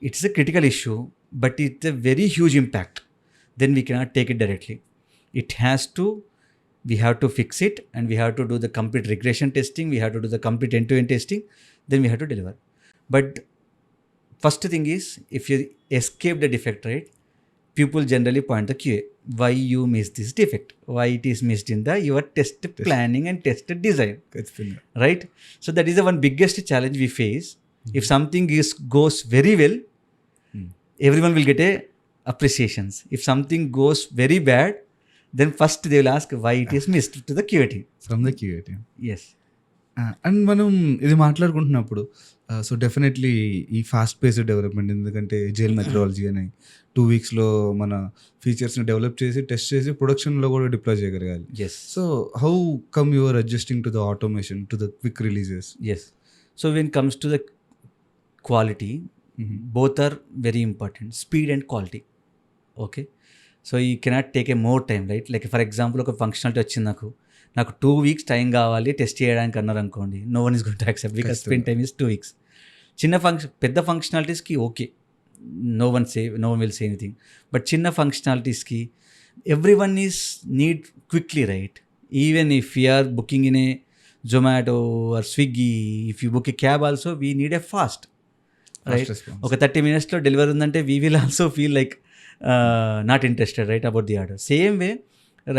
It's a critical issue, but it's a very huge impact, then we cannot take it directly. It has to, we have to fix it and we have to do the complete regression testing, we have to do the complete end-to-end testing, then we have to deliver. But first thing is, if you escape the defect, right, people generally point the QA, why you missed this defect, why it is missed in the your test planning and test design, right? So that is the one biggest challenge we face. If something goes very well, everyone will get a appreciations. If something goes very bad, then first they will ask why it is missed to the QA team. From the QA team. Yes. And మనం ఇది మాట్లాడుకుంటున్నప్పుడు so definitely ఈ fast paced development, ఎందుకంటే jail methodology అని 2 weeksలో మన ఫీచర్స్ని develop చేసి test చేసి ప్రొడక్షన్లో కూడా డిప్లాయ్ చేయగలగాలి. Yes. So how come you are adjusting to the automation, to the quick releases? Yes. So when it comes to the quality, both are very important, speed and quality. Okay, so you cannot take a more time, right? Like for example ఒక functionality వచ్చింది, నాకు 2 weeks time కావాలి test చేయడానికి అన్నారు అనుకోండి, no one is going to accept because spend time is 2 weeks. పెద్ద ఫంక్షనాలిటీస్కి okay, no one will say anything. But చిన్న ఫంక్షనాలిటీస్కి everyone is need quickly, right? Even if you are booking in a Zomato or Swiggy, if you book a cab also we need a fast, right? ఒక 30 minutesలో delivery ఉందంటే we will also feel like not interested, right, about the order. Same way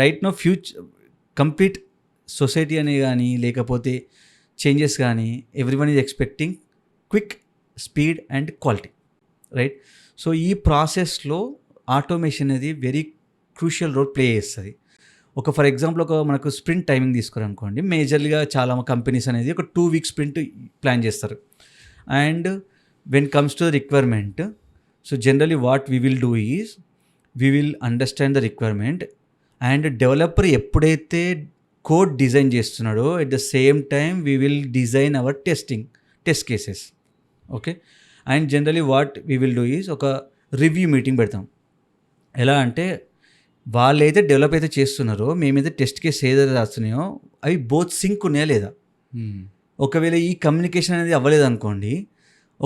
right now future complete society అని కానీ లేకపోతే changes కానీ everyone is expecting quick, speed and quality, right? So ఈ ప్రాసెస్లో automation అనేది వెరీ క్రూషియల్ రోల్ ప్లే చేస్తుంది. For example మనకు sprint timing తీసుకోరనుకోండి, మేజర్లీగా చాలా కంపెనీస్ అనేది ఒక 2 weeks స్ప్రింట్ ప్లాన్ చేస్తారు. And when comes to the requirement, so generally what we will do is we will understand the requirement and developer ఎప్పుడైతే code design చేస్తున్నాడో at the same time we will design our test cases. Okay, and generally what we will do is ఒక review meeting పెడతాం. ఎలా అంటే వాళ్ళైతే develop అయితే చేస్తున్నారో, మేమైతే టెస్ట్ కేస్ ఏదైతే రాస్తున్నాయో అవి బోత్ సింక్ ఉన్నాయా లేదా. ఒకవేళ ఈ కమ్యూనికేషన్ అనేది అవ్వలేదు అనుకోండి,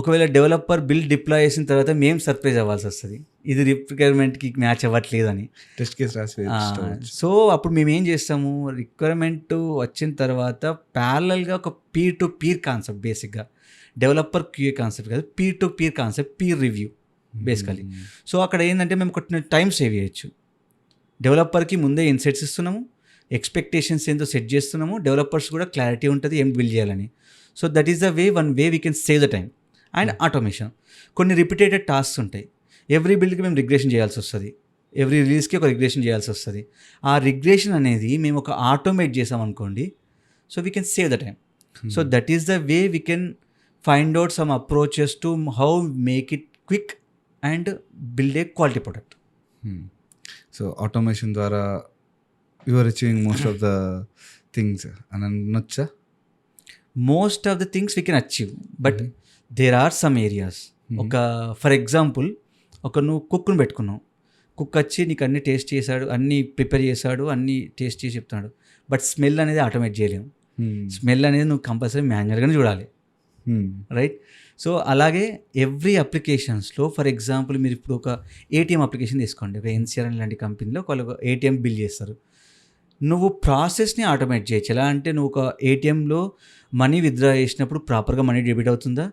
ఒకవేళ డెవలపర్ బిల్ డిప్లాయ్ చేసిన తర్వాత మేము సర్ప్రైజ్ అవ్వాల్సి వస్తుంది, ఇది రిక్వైర్మెంట్కి మ్యాచ్ అవ్వట్లేదని. టెస్ట్ కేస్ రాసి. సో అప్పుడు మేము ఏం చేస్తాము, రిక్వైర్మెంట్ వచ్చిన తర్వాత ప్యారలల్గా ఒక పీర్ టు పీర్ కాన్సెప్ట్, బేసిక్గా డెవలపర్ క్యూఏ కాన్సెప్ట్ కాదు, peer to peer concept, peer review basically. So అక్కడ ఏంటంటే మేము కొన్ని టైం సేవ్ చేయొచ్చు. డెవలపర్కి ముందే ఇన్సైట్స్ ఇస్తున్నాము, ఎక్స్పెక్టేషన్స్ ఏంటో సెట్ చేస్తున్నాము, డెవలపర్స్ కూడా క్లారిటీ ఉంటుంది ఏం బిల్డ్ చేయాలని. So that is the one way we can save the time. And automation, కొన్ని రిపీటెడ్ టాస్క్స్ ఉంటాయి. ఎవ్రీ బిల్డ్కి మేము రిగ్రెషన్ చేయాల్సి వస్తుంది, ఎవ్రీ రిలీజ్కి ఒక రిగ్రెషన్ చేయాల్సి వస్తుంది. ఆ రిగ్రెషన్ అనేది మేము ఒక ఆటోమేట్ చేసామనుకోండి, so we can save the time. So that is the way we can find out some approaches to how make it quick and build a quality product. So automation ద్వారా you are achieving most of the things అని అనొచ్చా? Most of the things we can achieve, but there are some areas. For example నువ్వు కుక్ను పెట్టుకున్నావు, cook వచ్చి నీకు అన్ని taste చేశాడు, అన్నీ ప్రిపేర్ చేశాడు, అన్నీ టేస్ట్ చేసి చెప్తున్నాడు, బట్ స్మెల్ అనేది ఆటోమేట్ చేయలేము. స్మెల్ అనేది నువ్వు కంపల్సరీ మాన్యువల్గానే చూడాలి, రైట్? సో అలాగే ఎవ్రీ అప్లికేషన్స్లో, ఫర్ ఎగ్జాంపుల్ మీరు ఇప్పుడు ఒక ఏటీఎం అప్లికేషన్ తీసుకోండి, ఒక ఎన్సిఆర్ లాంటి కంపెనీలో వాళ్ళు ఒక ఏటీఎం బిల్ చేస్తారు. నువ్వు ప్రాసెస్ని ఆటోమేట్ చేయొచ్చు. ఎలా అంటే నువ్వు ఒక ఏటీఎంలో మనీ విత్డ్రా చేసినప్పుడు ప్రాపర్గా మనీ డెబిట్ అవుతుందా,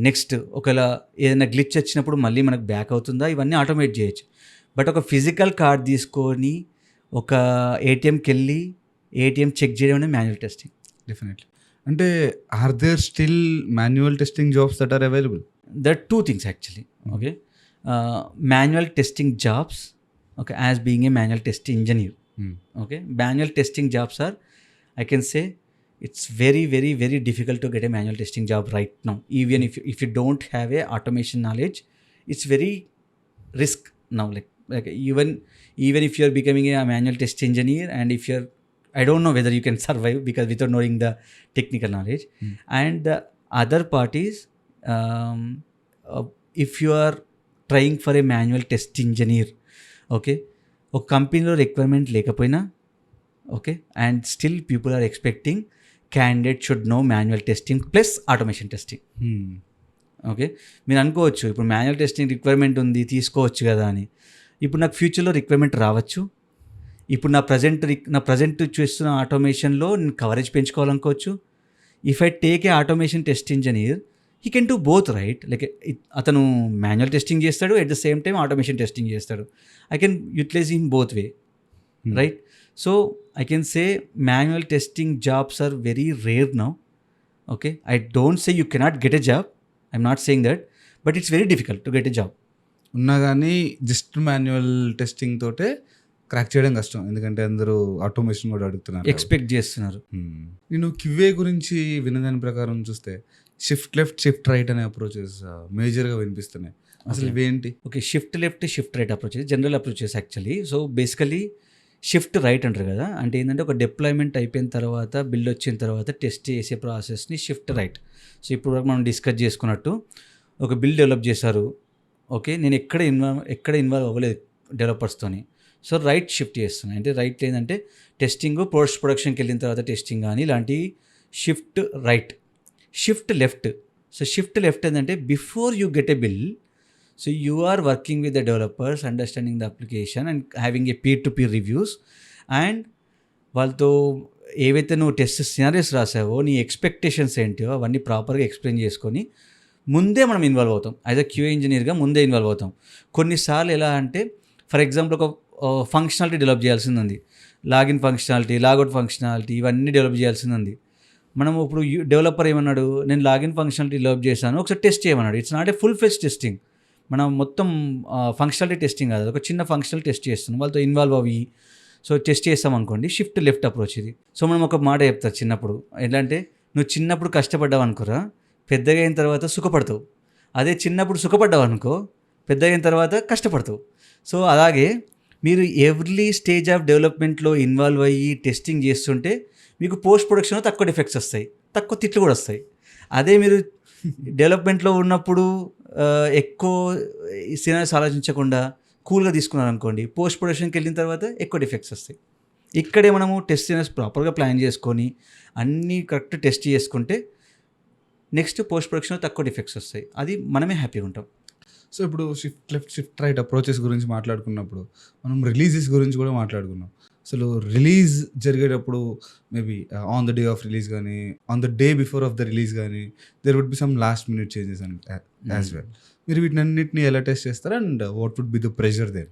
నెక్స్ట్ ఒకవేళ ఏదైనా గ్లిచ్ వచ్చినప్పుడు మళ్ళీ మనకు బ్యాక్ అవుతుందా, ఇవన్నీ ఆటోమేట్ చేయొచ్చు. బట్ ఒక ఫిజికల్ కార్డ్ తీసుకొని ఒక ఏటీఎంకి వెళ్ళి ఏటీఎం చెక్ చేయడం అనేది మాన్యువల్ టెస్టింగ్. డెఫినెట్లీ. అంటే are there still manual testing jobs that are available? there are two things actually. Okay, manual testing jobs, okay, as being a manual test engineer. Okay, manual testing jobs are, I can say, it's very very very difficult to get a manual testing job right now. Even if you don't have a automation knowledge, it's very risk now. Like even if you're becoming a manual test engineer, and if you're, I don't know whether you can survive because without knowing the technical knowledge. And the other part is, um, if you are trying for a manual test engineer, okay, ఒక కంపెనీలో requirement లేకపోయినా, okay, and still people are expecting candidate should know manual testing plus automation testing. Okay, మీరు అనుకోవచ్చు ఇప్పుడు manual testing requirement ఉంది తీసుకోవచ్చు కదా అని. ఇప్పుడు నాకు ఫ్యూచర్లో రిక్వైర్మెంట్ రావచ్చు. ఇప్పుడు నా ప్రజెంట్ చేస్తున్న ఆటోమేషన్లో నేను కవరేజ్ పెంచుకోవాలనుకోవచ్చు. If I take a automation test engineer, he can do both, right? Like అతను మాన్యువల్ టెస్టింగ్ చేస్తాడు, at the same time automation testing చేస్తాడు. I can utilize in both way, right? So I can say manual testing jobs are very rare now. Okay, I don't say you cannot get a job, I'm not saying that, but it's very difficult to get a job. ఉన్నా కానీ just manual testing తోటే crack చేయడం కష్టం, ఎందుకంటే అందరూ automation కూడా అడుగుతున్నారు, expect చేస్తున్నారు. నేను క్యూఏ గురించి వినదాని ప్రకారం చూస్తే షిఫ్ట్ లెఫ్ట్ షిఫ్ట్ రైట్ అనే అప్రోచెస్ మేజర్గా వినిపిస్తున్నాయి. అసలు ఇవేంటి? Okay, shift left shift right approaches general approaches actually. So basically shift right అంటారు కదా, అంటే ఏంటంటే ఒక డిప్లాయ్మెంట్ అయిపోయిన తర్వాత, బిల్డ్ వచ్చిన తర్వాత టెస్ట్ చేసే ప్రాసెస్ని షిఫ్ట్ రైట్. సో ఇప్పుడు వరకు మనం డిస్కస్ చేసుకున్నట్టు ఒక బిల్ డెవలప్ చేశారు, ఓకే, నేను ఎక్కడ ఇన్వాల్వ్ అవ్వలేదు డెవలపర్స్తోని, సో రైట్ షిఫ్ట్ చేస్తున్నాను. అంటే రైట్ ఏంటంటే టెస్టింగ్, పోస్ట్ ప్రొడక్షన్కి వెళ్ళిన తర్వాత టెస్టింగ్ కానీ ఇలాంటి shift right. Shift left, so shift left ఏంటంటే before you get a bill, so you are working with the developers, understanding the application and having a peer to peer reviews. And వాళ్ళతో ఏవైతే నువ్వు test scenarios రాసావో, నీ expectations ఏంటో అవన్నీ ప్రాపర్గా explain చేసుకొని ముందే మనం ఇన్వాల్వ్ అవుతాం. యాజ్ అ క్యూఏ ఇంజనీర్గా ముందే ఇన్వాల్వ్ అవుతాం. కొన్నిసార్లు ఎలా అంటే, ఫర్ ఎగ్జాంపుల్ ఒక ఫంక్షనాలిటీ డెవలప్ చేయాల్సింది ఉంది, లాగిన్ ఫంక్షనాలిటీ, లాగౌట్ ఫంక్షనాలిటీ, ఇవన్నీ డెవలప్ చేయాల్సింది ఉంది. మనం ఇప్పుడు డెవలపర్ ఏమన్నాడు, నేను లాగిన్ ఫంక్షనాలిటీ డెవలప్ చేశాను, ఒకసారి టెస్ట్ చేయమన్నాడు. It's not a full fledged testing, మనం మొత్తం ఫంక్షనాలిటీ టెస్టింగ్ కాదు, ఒక చిన్న ఫంక్షనల్ టెస్ట్ చేస్తున్నాం, వాళ్ళతో ఇన్వాల్వ్ అయ్యి సో టెస్ట్ చేస్తాం అనుకోండి. షిఫ్ట్ లెఫ్ట్ అప్రోచ్ ఇది. సో మనం ఒక మాట చెప్తారు చిన్నప్పుడు, ఎలా అంటే, నువ్వు చిన్నప్పుడు కష్టపడ్డావు అనుకోరా, పెద్దగా అయిన తర్వాత సుఖపడతావు. అదే చిన్నప్పుడు సుఖపడ్డావు అనుకో, పెద్దగా అయిన తర్వాత కష్టపడతావు. సో అలాగే మీరు ఎవ్రీ స్టేజ్ ఆఫ్ డెవలప్మెంట్లో ఇన్వాల్వ్ అయ్యి టెస్టింగ్ చేస్తుంటే మీకు పోస్ట్ ప్రొడక్షన్లో తక్కువ డిఫెక్ట్స్ వస్తాయి, తక్కువ తిట్లు కూడా వస్తాయి. అదే మీరు డెవలప్మెంట్లో ఉన్నప్పుడు ఎక్కువ సినారియోస్ ఆలోచించకుండా కూల్గా తీసుకున్నారు అనుకోండి, పోస్ట్ ప్రొడక్షన్కి వెళ్ళిన తర్వాత ఎక్కువ డిఫెక్ట్స్ వస్తాయి. ఇక్కడే మనము టెస్ట్ సినారియోస్ ప్రాపర్గా ప్లాన్ చేసుకొని అన్నీ కరెక్ట్ టెస్ట్ చేసుకుంటే నెక్స్ట్ పోస్ట్ ప్రొడక్షన్లో తక్కువ డిఫెక్ట్స్ వస్తాయి, అది మనమే హ్యాపీగా ఉంటాం. సో ఇప్పుడు shift left shift right approaches గురించి మాట్లాడుకున్నప్పుడు మనం రిలీజెస్ గురించి కూడా మాట్లాడుకున్నాం. అసలు రిలీజ్ జరిగేటప్పుడు maybe on the day of release కానీ, on the day before of the release కానీ, there would be some last minute changes and as well. మీరు వీటినన్నింటినీ ఎలా టెస్ట్ చేస్తారు and what would be the pressure there?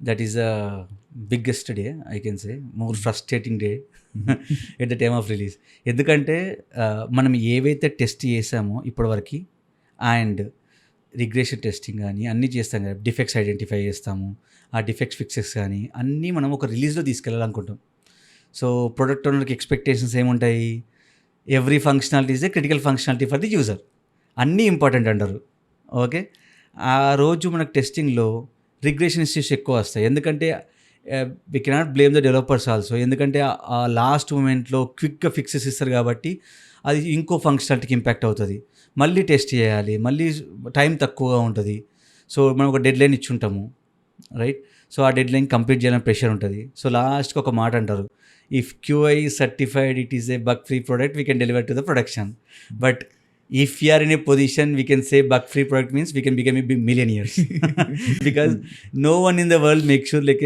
That is the biggest day, I can say more frustrating day at the time of release. ఎందుకంటే మనం ఏవైతే test చేసామో ఇప్పటివరకు, and regression testing కానీ అన్నీ చేస్తాం కదా, డిఫెక్ట్స్ ఐడెంటిఫై చేస్తాము, ఆ డిఫెక్ట్స్ ఫిక్సెస్ కానీ అన్నీ మనం ఒక రిలీజ్లో తీసుకెళ్ళాలనుకుంటాం. సో ప్రొడక్ట్ ఓనర్కి ఎక్స్పెక్టేషన్స్ ఏముంటాయి, every functionality is a critical functionality for the user, అన్నీ ఇంపార్టెంట్ అంటారు. ఓకే, ఆ రోజు మనకు టెస్టింగ్లో రిగ్రెషన్ ఇష్యూస్ ఎక్కువ వస్తాయి. ఎందుకంటే we cannot blame the developers also, ఎందుకంటే ఆ లాస్ట్ మూమెంట్లో క్విక్గా ఫిక్సెస్ ఇస్తారు కాబట్టి అది ఇంకో ఫంక్షనాలిటీకి ఇంపాక్ట్ అవుతుంది. మళ్ళీ టెస్ట్ చేయాలి, మళ్ళీ టైం తక్కువగా ఉంటుంది. సో మనం ఒక డెడ్ లైన్ ఇచ్చుంటాము, రైట్? సో ఆ డెడ్ లైన్ కంప్లీట్ చేయాలని ప్రెషర్ ఉంటుంది. సో లాస్ట్కి ఒక మాట అంటారు, if QI certified it is a bug free product we can deliver to the production. But if you are in a position we can say bug free product means we can become a millionaires because no one in the world makes sure like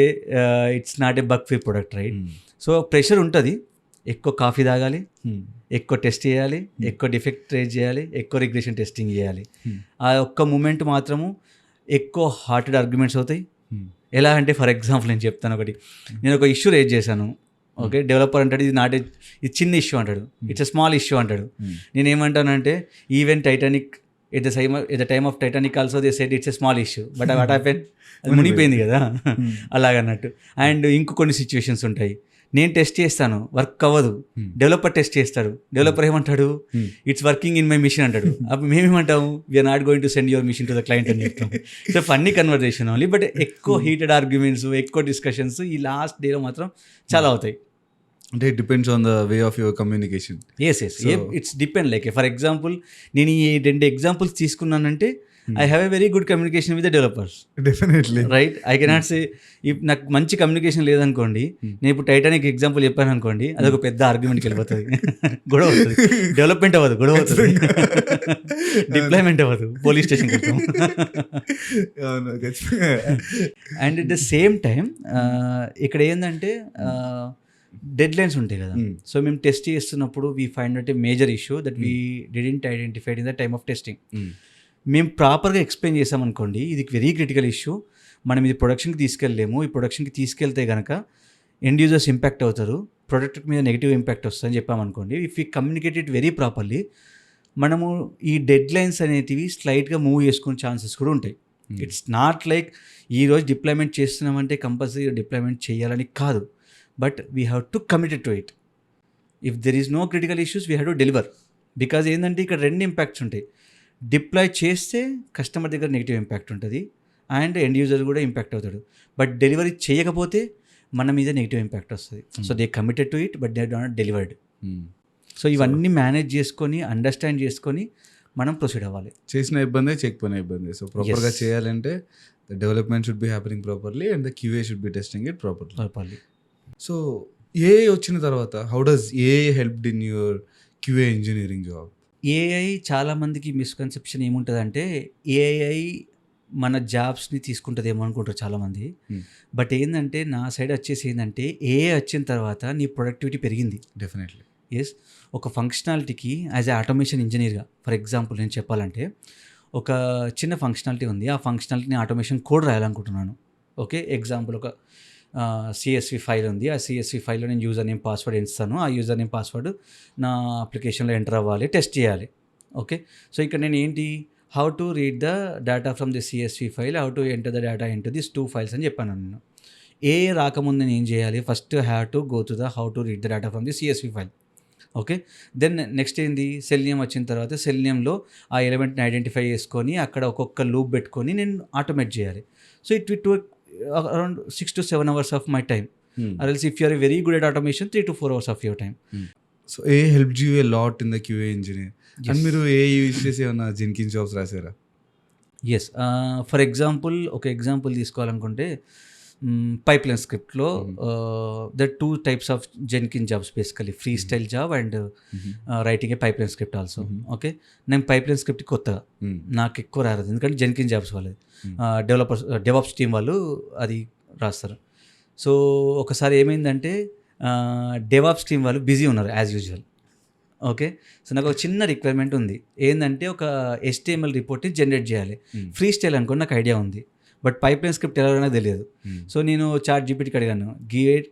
it's not a bug free product, right? So pressure ఉంటుంది, ఎక్కువ coffee తాగాలి, ఎక్కువ test చేయాలి, ఎక్కువ defect trace చేయాలి, ఎక్కువ regression testing చేయాలి. ఆ ఒక్క మూమెంట్ మాత్రము ఎక్కువ హార్టెడ్ ఆర్గ్యుమెంట్స్ అవుతాయి. ఎలా అంటే, ఫర్ ఎగ్జాంపుల్ నేను చెప్తాను ఒకటి. నేను ఒక ఇష్యూ రేజ్ చేశాను, ఓకే, డెవలపర్ అంటాడు ఇది చిన్న ఇష్యూ అంటాడు, ఇట్స్ ఎ స్మాల్ ఇష్యూ అంటాడు. నేను ఏమంటానంటే, even Titanic at the time of Titanic also they said it's a small issue, but what happen, అది మునిగిపోయింది కదా. అలాగన్నట్టు. అండ్ ఇంకో కొన్ని సిచ్యువేషన్స్ ఉంటాయి, నేను టెస్ట్ చేస్తాను, వర్క్ అవ్వదు, డెవలపర్ టెస్ట్ చేస్తాడు, డెవలపర్ ఏమంటాడు, it's working in my machine అంటాడు. అప్పుడు మేమేమంటాము, we are not going to send your machine to the client అని చెప్తాం. So funny conversation only, but ఎక్కువ హీటెడ్ ఆర్గ్యుమెంట్స్, ఎక్కువ డిస్కషన్స్ ఈ లాస్ట్ డేలో మాత్రం చాలా అవుతాయి. అంటే it depends on the way of your communication. Yes it's depend. Like for example నేను ఈ 2 ఎగ్జాంపుల్స్ తీసుకున్నానంటే I have a very good communication with the developers. Definitely right. I cannot say నాకు మంచి కమ్యూనికేషన్ లేదనుకోండి, నేను ఇప్పుడు టైటానిక్ ఎగ్జాంపుల్ చెప్పాను అనుకోండి, అదొక పెద్ద ఆర్గ్యుమెంట్కి వెళ్ళిపోతుంది, గొడవ అవుతుంది, డెవలప్మెంట్ అవ్వదు, గొడవ అవుతుంది, డిప్లాయ్మెంట్ అవ్వదు, పోలీస్ స్టేషన్కి వెళ్తాం. And at the same time ఇక్కడ ఏంటంటే డెడ్ లైన్స్ ఉంటాయి కదా. సో మేము టెస్ట్ చేస్తున్నప్పుడు we find out a major issue that we didn't identified in the time of testing. మేము ప్రాపర్గా ఎక్స్ప్లెయిన్ చేసామనుకోండి, ఇది వెరీ క్రిటికల్ ఇష్యూ, మనం ఇది ప్రొడక్షన్కి తీసుకెళ్ళలేము, ఈ ప్రొడక్షన్కి తీసుకెళ్తే కనుక ఎండ్ యూజర్స్ ఇంపాక్ట్ అవుతారు, ప్రొడక్ట్ మీద నెగిటివ్ ఇంపాక్ట్ వస్తుందని చెప్పామనుకోండి. If you communicate it very properly, మనము ఈ డెడ్ లైన్స్ అనేటివి స్లైట్గా మూవ్ చేసుకునే ఛాన్సెస్ కూడా ఉంటాయి. ఇట్స్ నాట్ లైక్ ఈరోజు డిప్లాయ్మెంట్ చేస్తున్నామంటే కంపల్సరీ డిప్లాయ్మెంట్ చేయాలని కాదు, but we have to committed to it. If there is no critical issues we have to deliver. Because ఏంటంటే ఇక్కడ 2 ఇంపాక్ట్స్ ఉంటాయి. డిప్లాయ్ చేస్తే కస్టమర్ దగ్గర నెగిటివ్ ఇంపాక్ట్ ఉంటుంది అండ్ ఎండ్ యూజర్ కూడా ఇంపాక్ట్ అవుతాడు, బట్ డెలివరీ చేయకపోతే మన మీద నెగిటివ్ ఇంపాక్ట్ వస్తుంది. So they committed to it but they not delivered. So ఇవన్నీ మేనేజ్ చేసుకొని అండర్స్టాండ్ చేసుకొని మనం ప్రొసీడ్ అవ్వాలి. చేసిన ఇబ్బంది, చేయకపోయిన ఇబ్బంది. సో ప్రాపర్గా చేయాలంటే the development should be happening properly and the QA should be testing it properly. So AI వచ్చిన తర్వాత how does AI helped in your QA engineering job? AI చాలామందికి మిస్కన్సెప్షన్ ఏముంటుందంటే ఏఐ మన జాబ్స్ని తీసుకుంటుందేమో అనుకుంటారు చాలామంది. బట్ ఏంటంటే నా సైడ్ వచ్చేసి ఏంటంటే ఏఐ వచ్చిన తర్వాత నీ ప్రొడక్టివిటీ పెరిగింది. డెఫినెట్లీ. ఎస్. ఒక ఫంక్షనాలిటీకి యాజ్ ఏ ఆటోమేషన్ ఇంజనీర్గా ఫర్ ఎగ్జాంపుల్ నేను చెప్పాలంటే ఒక చిన్న ఫంక్షనాలిటీ ఉంది, ఆ ఫంక్షనాలిటీని ఆటోమేషన్ కోడ్ రాయాలనుకుంటున్నాను. ఓకే, ఎగ్జాంపుల్ ఒక CSV ఫైల్ ఉంది, ఆ CSV ఫైల్లో నేను యూజర్ నేమ్ పాస్వర్డ్ ఇస్తాను, ఆ యూజర్ నేమ్ పాస్వర్డ్ నా అప్లికేషన్లో ఎంటర్ అవ్వాలి, టెస్ట్ చేయాలి. ఓకే, సో ఇక్కడ నేను ఏంటి, how to read the data from the CSV file, how to enter the data into this 2 files అని చెప్పాను నేను. ఏ రాకముందు నేను ఏం చేయాలి, first have to go to the how to read the data from the CSV file. Okay, then next ఏంది, Selenium వచ్చిన తర్వాత సెల్నియంలో ఆ ఎలిమెంట్ని ఐడెంటిఫై చేసుకొని అక్కడ ఒక్కొక్క లూప్ పెట్టుకొని నేను ఆటోమేట్ చేయాలి. So it will take around 6 to 7 hours of my time. Or else if you are very good at automation, 3 to 4 hours of your time. So AI helped you a lot in the QA engineer. Yes. And మీరు AI use చేసి ఏమన్నా Jenkin jobs రాసారా? Yes. For example ఒక example తీసుకోవాలనుకుంటే pipeline స్క్రిప్ట్లో the 2 types of Jenkin jobs basically, free style job and writing a pipeline script also. Okay, నేను pipeline script కొత్తగా, నాకు ఎక్కువ రాదు ఎందుకంటే జెన్కిన్ జాబ్స్ వాళ్ళది, డెవలపర్స్ డెవాప్స్ టీమ్ వాళ్ళు అది రాస్తారు. సో ఒకసారి ఏమైందంటే డెవాప్స్ టీమ్ వాళ్ళు బిజీ ఉన్నారు యాజ్ యూజువల్. ఓకే, సో నాకు ఒక చిన్న రిక్వైర్మెంట్ ఉంది, ఏంటంటే ఒక HTML రిపోర్ట్ని జనరేట్ చేయాలి. ఫ్రీ స్టైల్ అనుకోండి, నాకు ఐడియా ఉంది, బట్ పైప్లైన్ స్క్రిప్ట్ ఎలా నాకు తెలియదు. సో నేను చాట్ జీపీటీకి అడిగాను,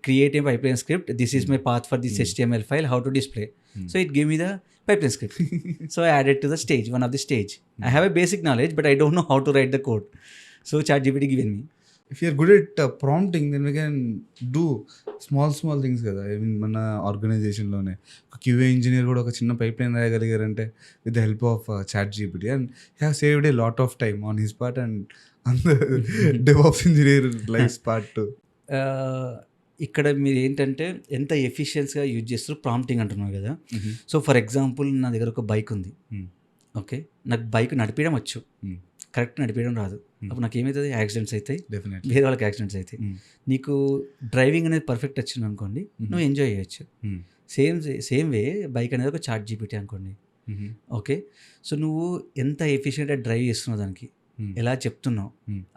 create a pipeline script, this is my path for this HTML file, how to display. So it give me the pipeline script. So I added to the stage, one of the stage. I have a basic knowledge, but I don't know how to write the code. So ChatGPT given me. If you are good at prompting, then we can do small things కదా. I mean మన ఆర్గనైజేషన్లోనే ఒక QA engineer కూడా ఒక చిన్న pipeline రాయగలిగారంటే with the help of ChatGPT, and have saved a lot of time on his part and on the DevOps engineer life part too. ఇక్కడ మీరు ఏంటంటే ఎంత ఎఫిషియన్స్గా యూజ్ చేస్తారు ప్రాంప్టింగ్ అంటున్నారు కదా. సో ఫర్ ఎగ్జాంపుల్ నా దగ్గర ఒక బైక్ ఉంది. ఓకే, నాకు బైక్ నడిపించడం వచ్చు, కరెక్ట్ నడిపించడం రాదు. అప్పుడు నాకు ఏమవుతుంది, యాక్సిడెంట్స్ అవుతాయి, వేరే వాళ్ళకి యాక్సిడెంట్స్ అవుతాయి. నీకు డ్రైవింగ్ అనేది పర్ఫెక్ట్ వచ్చింది అనుకోండి, నువ్వు ఎంజాయ్ చేయొచ్చు. సేమ్ వే బైక్ అనేది ఒక చాట్ జీపీటీ అనుకోండి. ఓకే, సో నువ్వు ఎంత ఎఫిషియెంట్గా డ్రైవ్ చేస్తున్నావు, దానికి ఎలా చెప్తున్నావు,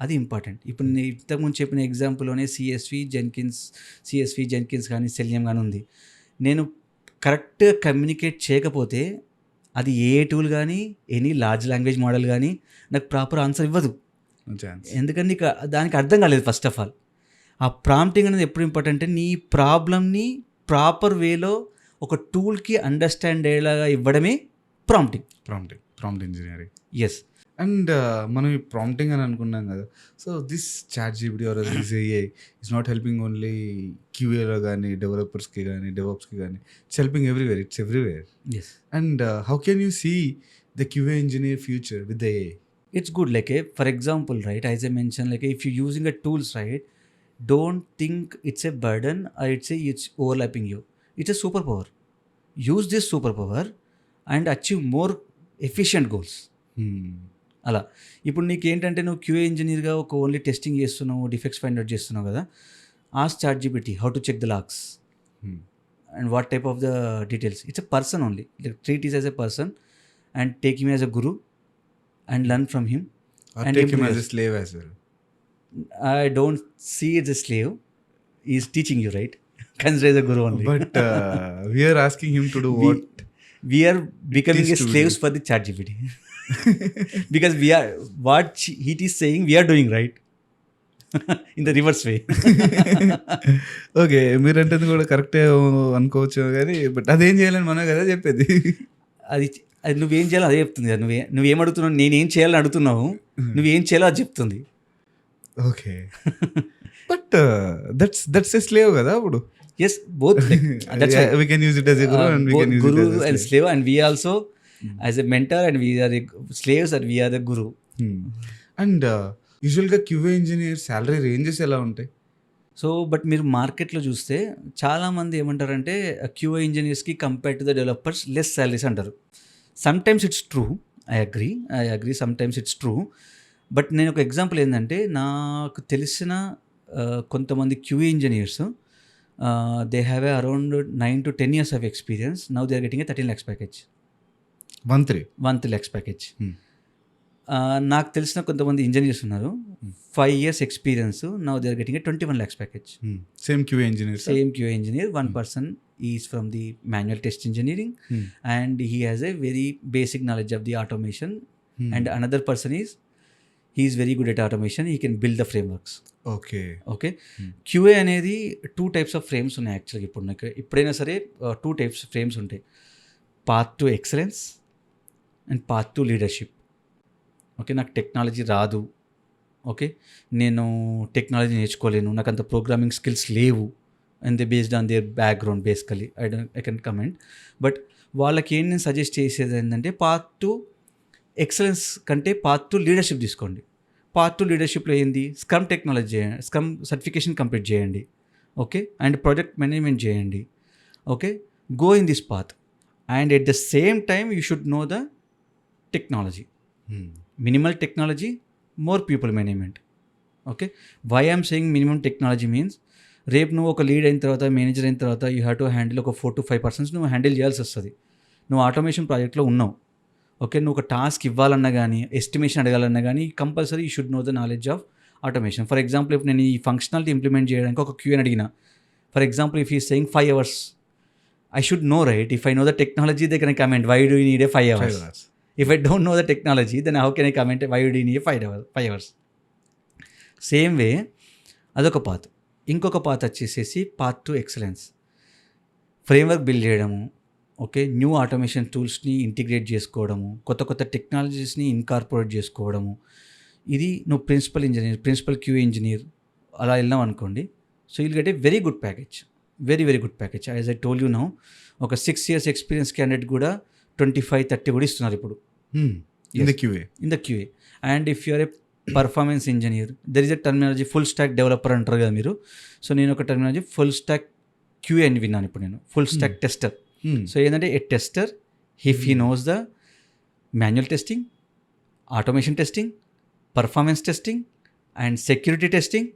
అది ఇంపార్టెంట్. ఇప్పుడు నేను ఇంతకుముందు చెప్పిన ఎగ్జాంపుల్లోనే CSV జెన్కిన్స్ కానీ సెల్నియం కానీ ఉంది. నేను కరెక్ట్గా కమ్యూనికేట్ చేయకపోతే అది ఏ టూల్ కానీ ఎనీ లార్జ్ లాంగ్వేజ్ మోడల్ కానీ నాకు ప్రాపర్ ఆన్సర్ ఇవ్వదు. ఎందుకంటే నీకు దానికి అర్థం కాలేదు. ఫస్ట్ ఆఫ్ ఆల్ ఆ ప్రాంప్టింగ్ అనేది ఎప్పుడు ఇంపార్టెంట్ అంటే నీ ప్రాబ్లమ్ని ప్రాపర్ వేలో ఒక టూల్కి అండర్స్టాండ్ అయ్యేలాగా ఇవ్వడమే prompting. Prompt engineering. Yes. And మనం ఈ ప్రాంప్టింగ్ అని అనుకున్నాం కదా. So this ChatGPT or this AI is not helping only క్యూఏలో కానీ డెవలపర్స్కి కానీ డెవలప్స్కి కానీ, it's helping everywhere, it's everywhere. Yes. And how can you see the QA engineer future with the AI? It's good, like for example, right, as I mentioned, like if you're using a tools, right, don't think it's a burden or it's overlapping you. It's a superpower. Use this superpower and achieve more efficient goals. అలా ఇప్పుడు నీకు ఏంటంటే నువ్వు QA ఇంజనీర్గా ఒక only testing చేస్తున్నావు, defects find out చేస్తున్నావు కదా, ask chat GPT how to check the logs and what type of the details. It's a person only, like treat it as a person and take him as a guru and learn from him. Or and take him improve as a yourself. slave as well. I don't see it as a slave. He's teaching you, right? Consider as a guru only. But we are asking him to do what? We are becoming It a is to slaves do. for the chat GPT. Because we are, what he is saying, we are doing, right? In the reverse way. Okay, మీరంటే కూడా కరెక్టే అనుకోవచ్చు కానీ, but అదేం చేయాలని మనమే కదా చెప్పేది. అది అది నువ్వేం చేయాలో అదే చెప్తుంది కదా. నువ్వేం అడుగుతున్నావు, నేనేం చేయాలని అడుగుతున్నావు, నువ్వేం చేయాలో అది చెప్తుంది. Okay, but that's a slave కదా అప్పుడు. Yes, both. Like, that's right. We can use it as a guru and we both can use guru it as a and slave. slave, and we also as a mentor, and we are the slaves, and we are the guru. And యూజువల్గా QA engineer salary ranges ఎలా ఉంటాయి? So but మీరు మార్కెట్లో చూస్తే చాలామంది ఏమంటారంటే QA ఇంజనీర్స్కి compare to the developers less salaries అంటారు. Sometimes it's true, I agree, sometimes it's true. But నేను ఒక ఎగ్జాంపుల్ ఏంటంటే, నాకు తెలిసిన కొంతమంది QA engineers, they have around 9 to 10 years of experience. Now they are getting a 13 lakhs package. 1 lakhs package. నాకు తెలిసిన కొంతమంది ఇంజనీర్స్ ఉన్నారు, 5 years experience. Now they are getting a 21 lakhs package. Same QA engineer. Same QA engineer. One person is from the manual test engineering, and he has a very basic knowledge of the automation. And another person is, he is very good at automation. He can build the frameworks. Okay. QA అనేది 2 types of frames ఉన్నాయి యాక్చువల్గా. ఇప్పుడు నాకు ఎప్పుడైనా సరే 2 types of frames ఉంటాయి, path to excellence and path to leadership. Okay, నాకు technology రాదు, ఓకే, నేను టెక్నాలజీ నేర్చుకోలేను, నాకు అంత ప్రోగ్రామింగ్ స్కిల్స్ లేవు, and they based on their background basically I can comment. But వాళ్ళకి ఏం నేను సజెస్ట్ చేసేది ఏంటంటే, పాత్ టు ఎక్సలెన్స్ కంటే పాత్ టు లీడర్షిప్ తీసుకోండి. పాత్ టు లీడర్షిప్లో ఏంది, స్క్రమ్ టెక్నాలజీ చేయండి, స్క్రమ్ సర్టిఫికేషన్ కంప్లీట్ చేయండి, ఓకే, అండ్ ప్రాజెక్ట్ మేనేజ్మెంట్ చేయండి, okay, go in this path. And at the same time you should know the technology. Minimal technology, more people management. Okay, why I'm saying minimum technology means, రేపు నువ్వు ఒక lead అయిన తర్వాత, manager అయిన తర్వాత, you have to handle ఒక 4 to 5% నువ్వు handle చేయాల్సి వస్తుంది. నువ్వు ఆటోమేషన్ ప్రాజెక్ట్లో ఉన్నావు, ఓకే, నువ్వు ఒక టాస్క్ ఇవ్వాలన్నా కానీ, ఎస్టిమేషన్ అడగాలన్నా కానీ, compulsory you should know the knowledge of automation. For example, ఇప్పుడు నేను ఈ ఫంక్షనాలిటీ ఇంప్లిమెంట్ చేయడానికి ఒక క్యూని అడిగిన, ఫర్ ఎగ్జాంపుల్ ఇఫ్ ఈ saying 5 hours, I should know, right? If I know the technology, they can comment, why do you need a 5 hours? If I don't know the technology, then how can I comment, why do you need a 5 hours? Same way అదొక path. ఇంకొక path వచ్చేసేసి path to excellence. Framework build చేయడము, okay, new automation టూల్స్ని integrate చేసుకోవడము, కొత్త కొత్త టెక్నాలజీస్ని incorporate చేసుకోవడము. ఇది నువ్వు ప్రిన్సిపల్ క్యూఏ ఇంజనీర్ అలా వెళ్ళాం అనుకోండి, so you'll get a very good package, very good package. As I told you now, ఒక 6 years ఎక్స్పీరియన్స్ క్యాండిడేట్ కూడా 25-30 కూడా ఇస్తున్నారు ఇప్పుడు in the QA. And if you're a performance engineer, there is a terminology full stack developer అంటారు కదా మీరు. So నేను ఒక టర్మినాలజీ ఫుల్ స్టాక్ క్యూఏ అని విన్నాను ఇప్పుడు నేను, ఫుల్ స్టాక్ టెస్టర్. సో ఏంటంటే a tester, if he knows the manual testing, automation testing, performance testing and security testing,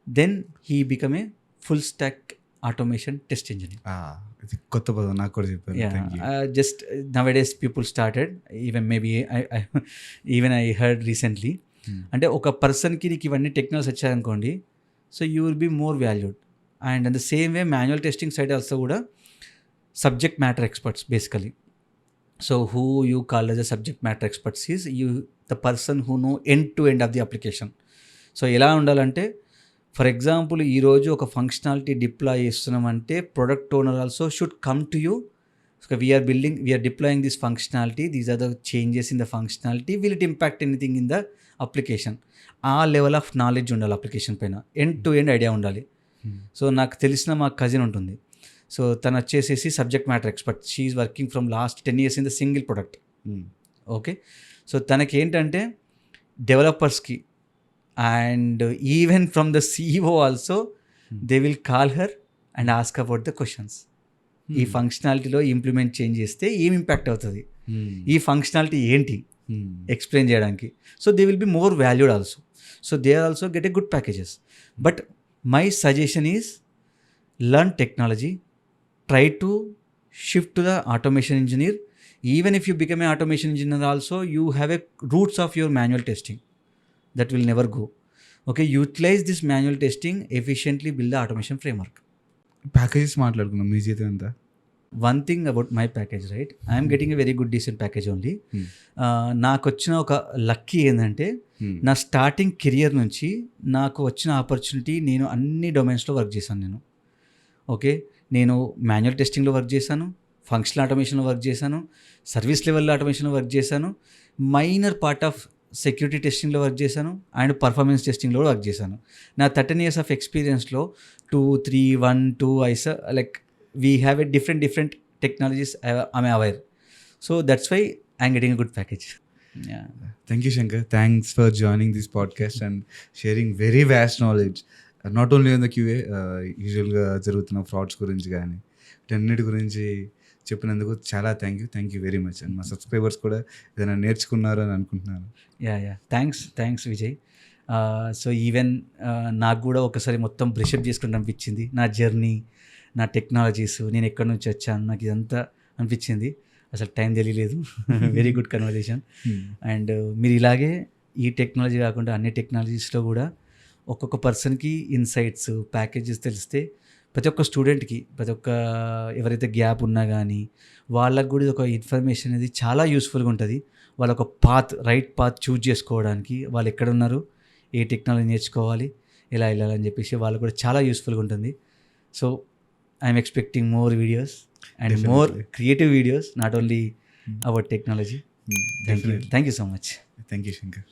then he become a full stack automation test engineer. కొత్త పదం నాకు కూడా చెప్పారు. Just nowadays people started, even maybe I heard recently. అంటే ఒక పర్సన్కి నీకు ఇవన్నీ టెక్నాలజీస్ వచ్చాయనుకోండి, so you will be more valued. And on the same way manual testing side also కూడా subject matter experts basically. So who you call as a subject matter experts is the person who know end to end of the application. So ఎలా ఉండాలంటే, for example ఈరోజు ఒక functionality deploy చేస్తున్నామంటే product owner also should come to you So we are deploying this functionality. These are the changes in the functionality. Will it impact anything in the application? ఆ level of knowledge ఉండాలి application పైన, end to end idea ఉండాలి. So నాకు తెలిసిన మా cousin ఉంటుంది. So తను వచ్చేసేసి subject matter expert. She is working from last 10 years in the single product. Okay, so తనకి ఏంటంటే డెవలపర్స్కి and even from the CEO also they will call her and ask about the questions. ఈ ఫంక్షనాలిటీలో implement change చేస్తే ఏం impact అవుతుంది, ఈ functionality ఏంటి ఎక్స్ప్లెయిన్ చేయడానికి. So they will be more valued also. So they are also get a good packages. But my suggestion is learn technology, try to shift to the automation engineer. Even if you become an automation engineer also, you have a roots of your manual testing that will never go. Okay, utilize this manual testing efficiently, build the automation framework. Packages మాట్లాడుకున్నాం, మీ జీతం ఎంత? One thing about my package, right, I am getting a very good decent package only. నాకు వచ్చిన ఒక lucky ఏంటంటే నా starting career నుంచి నాకు వచ్చిన ఆపర్చునిటీ, నేను అన్ని డొమైన్స్లో వర్క్ చేశాను. నేను ఓకే, నేను మాన్యువల్ టెస్టింగ్లో వర్క్ చేశాను, ఫంక్షనల్ ఆటోమేషన్లో వర్క్ చేశాను, సర్వీస్ లెవెల్ ఆటోమేషన్లో వర్క్ చేశాను, మైనర్ పార్ట్ ఆఫ్ సెక్యూరిటీ టెస్టింగ్లో వర్క్ చేశాను, అండ్ పర్ఫార్మెన్స్ టెస్టింగ్లో వర్క్ చేశాను. నా 13 years ఆఫ్ ఎక్స్పీరియన్స్లో 2, 3, 1, 2 ice like we have a different technologies I'm aware. So that's why I'm getting a good package. Thank you Shankar, thanks for joining this podcast and sharing very vast knowledge, not only on the QA, యూజువల్గా జరుగుతున్న frauds గురించి కానీ వీటన్నిటి గురించి చెప్పినందుకు చాలా thank you very much. And మా subscribers కూడా ఏదైనా నేర్చుకున్నారు అని అనుకుంటున్నాను. Yeah thanks Vijay. So even నాకు కూడా ఒకసారి మొత్తం బ్రషప్ చేసుకుంటూ అనిపించింది, నా జర్నీ, నా టెక్నాలజీస్, నేను ఎక్కడి నుంచి వచ్చాను, నాకు ఇదంతా అనిపించింది. అసలు టైం తెలియలేదు. Very good conversation. అండ్ మీరు ఇలాగే ఈ టెక్నాలజీ కాకుండా అన్ని టెక్నాలజీస్లో కూడా ఒక్కొక్క పర్సన్కి ఇన్సైట్స్, ప్యాకేజెస్ తెలిస్తే ప్రతి ఒక్క స్టూడెంట్కి, ప్రతి ఒక్క ఎవరైతే గ్యాప్ ఉన్నా కానీ వాళ్ళకు కూడా ఒక ఇన్ఫర్మేషన్ అనేది చాలా యూస్ఫుల్గా ఉంటుంది. వాళ్ళ ఒక రైట్ పాత్ చూజ్ చేసుకోవడానికి, వాళ్ళు ఎక్కడ ఉన్నారు, ఏ టెక్నాలజీ నేర్చుకోవాలి, ఎలా వెళ్ళాలని చెప్పేసి వాళ్ళకు కూడా చాలా యూస్ఫుల్గా ఉంటుంది. So I'm expecting more videos and more creative videos, not only about technology. Thank you so much. Thank you Shankar.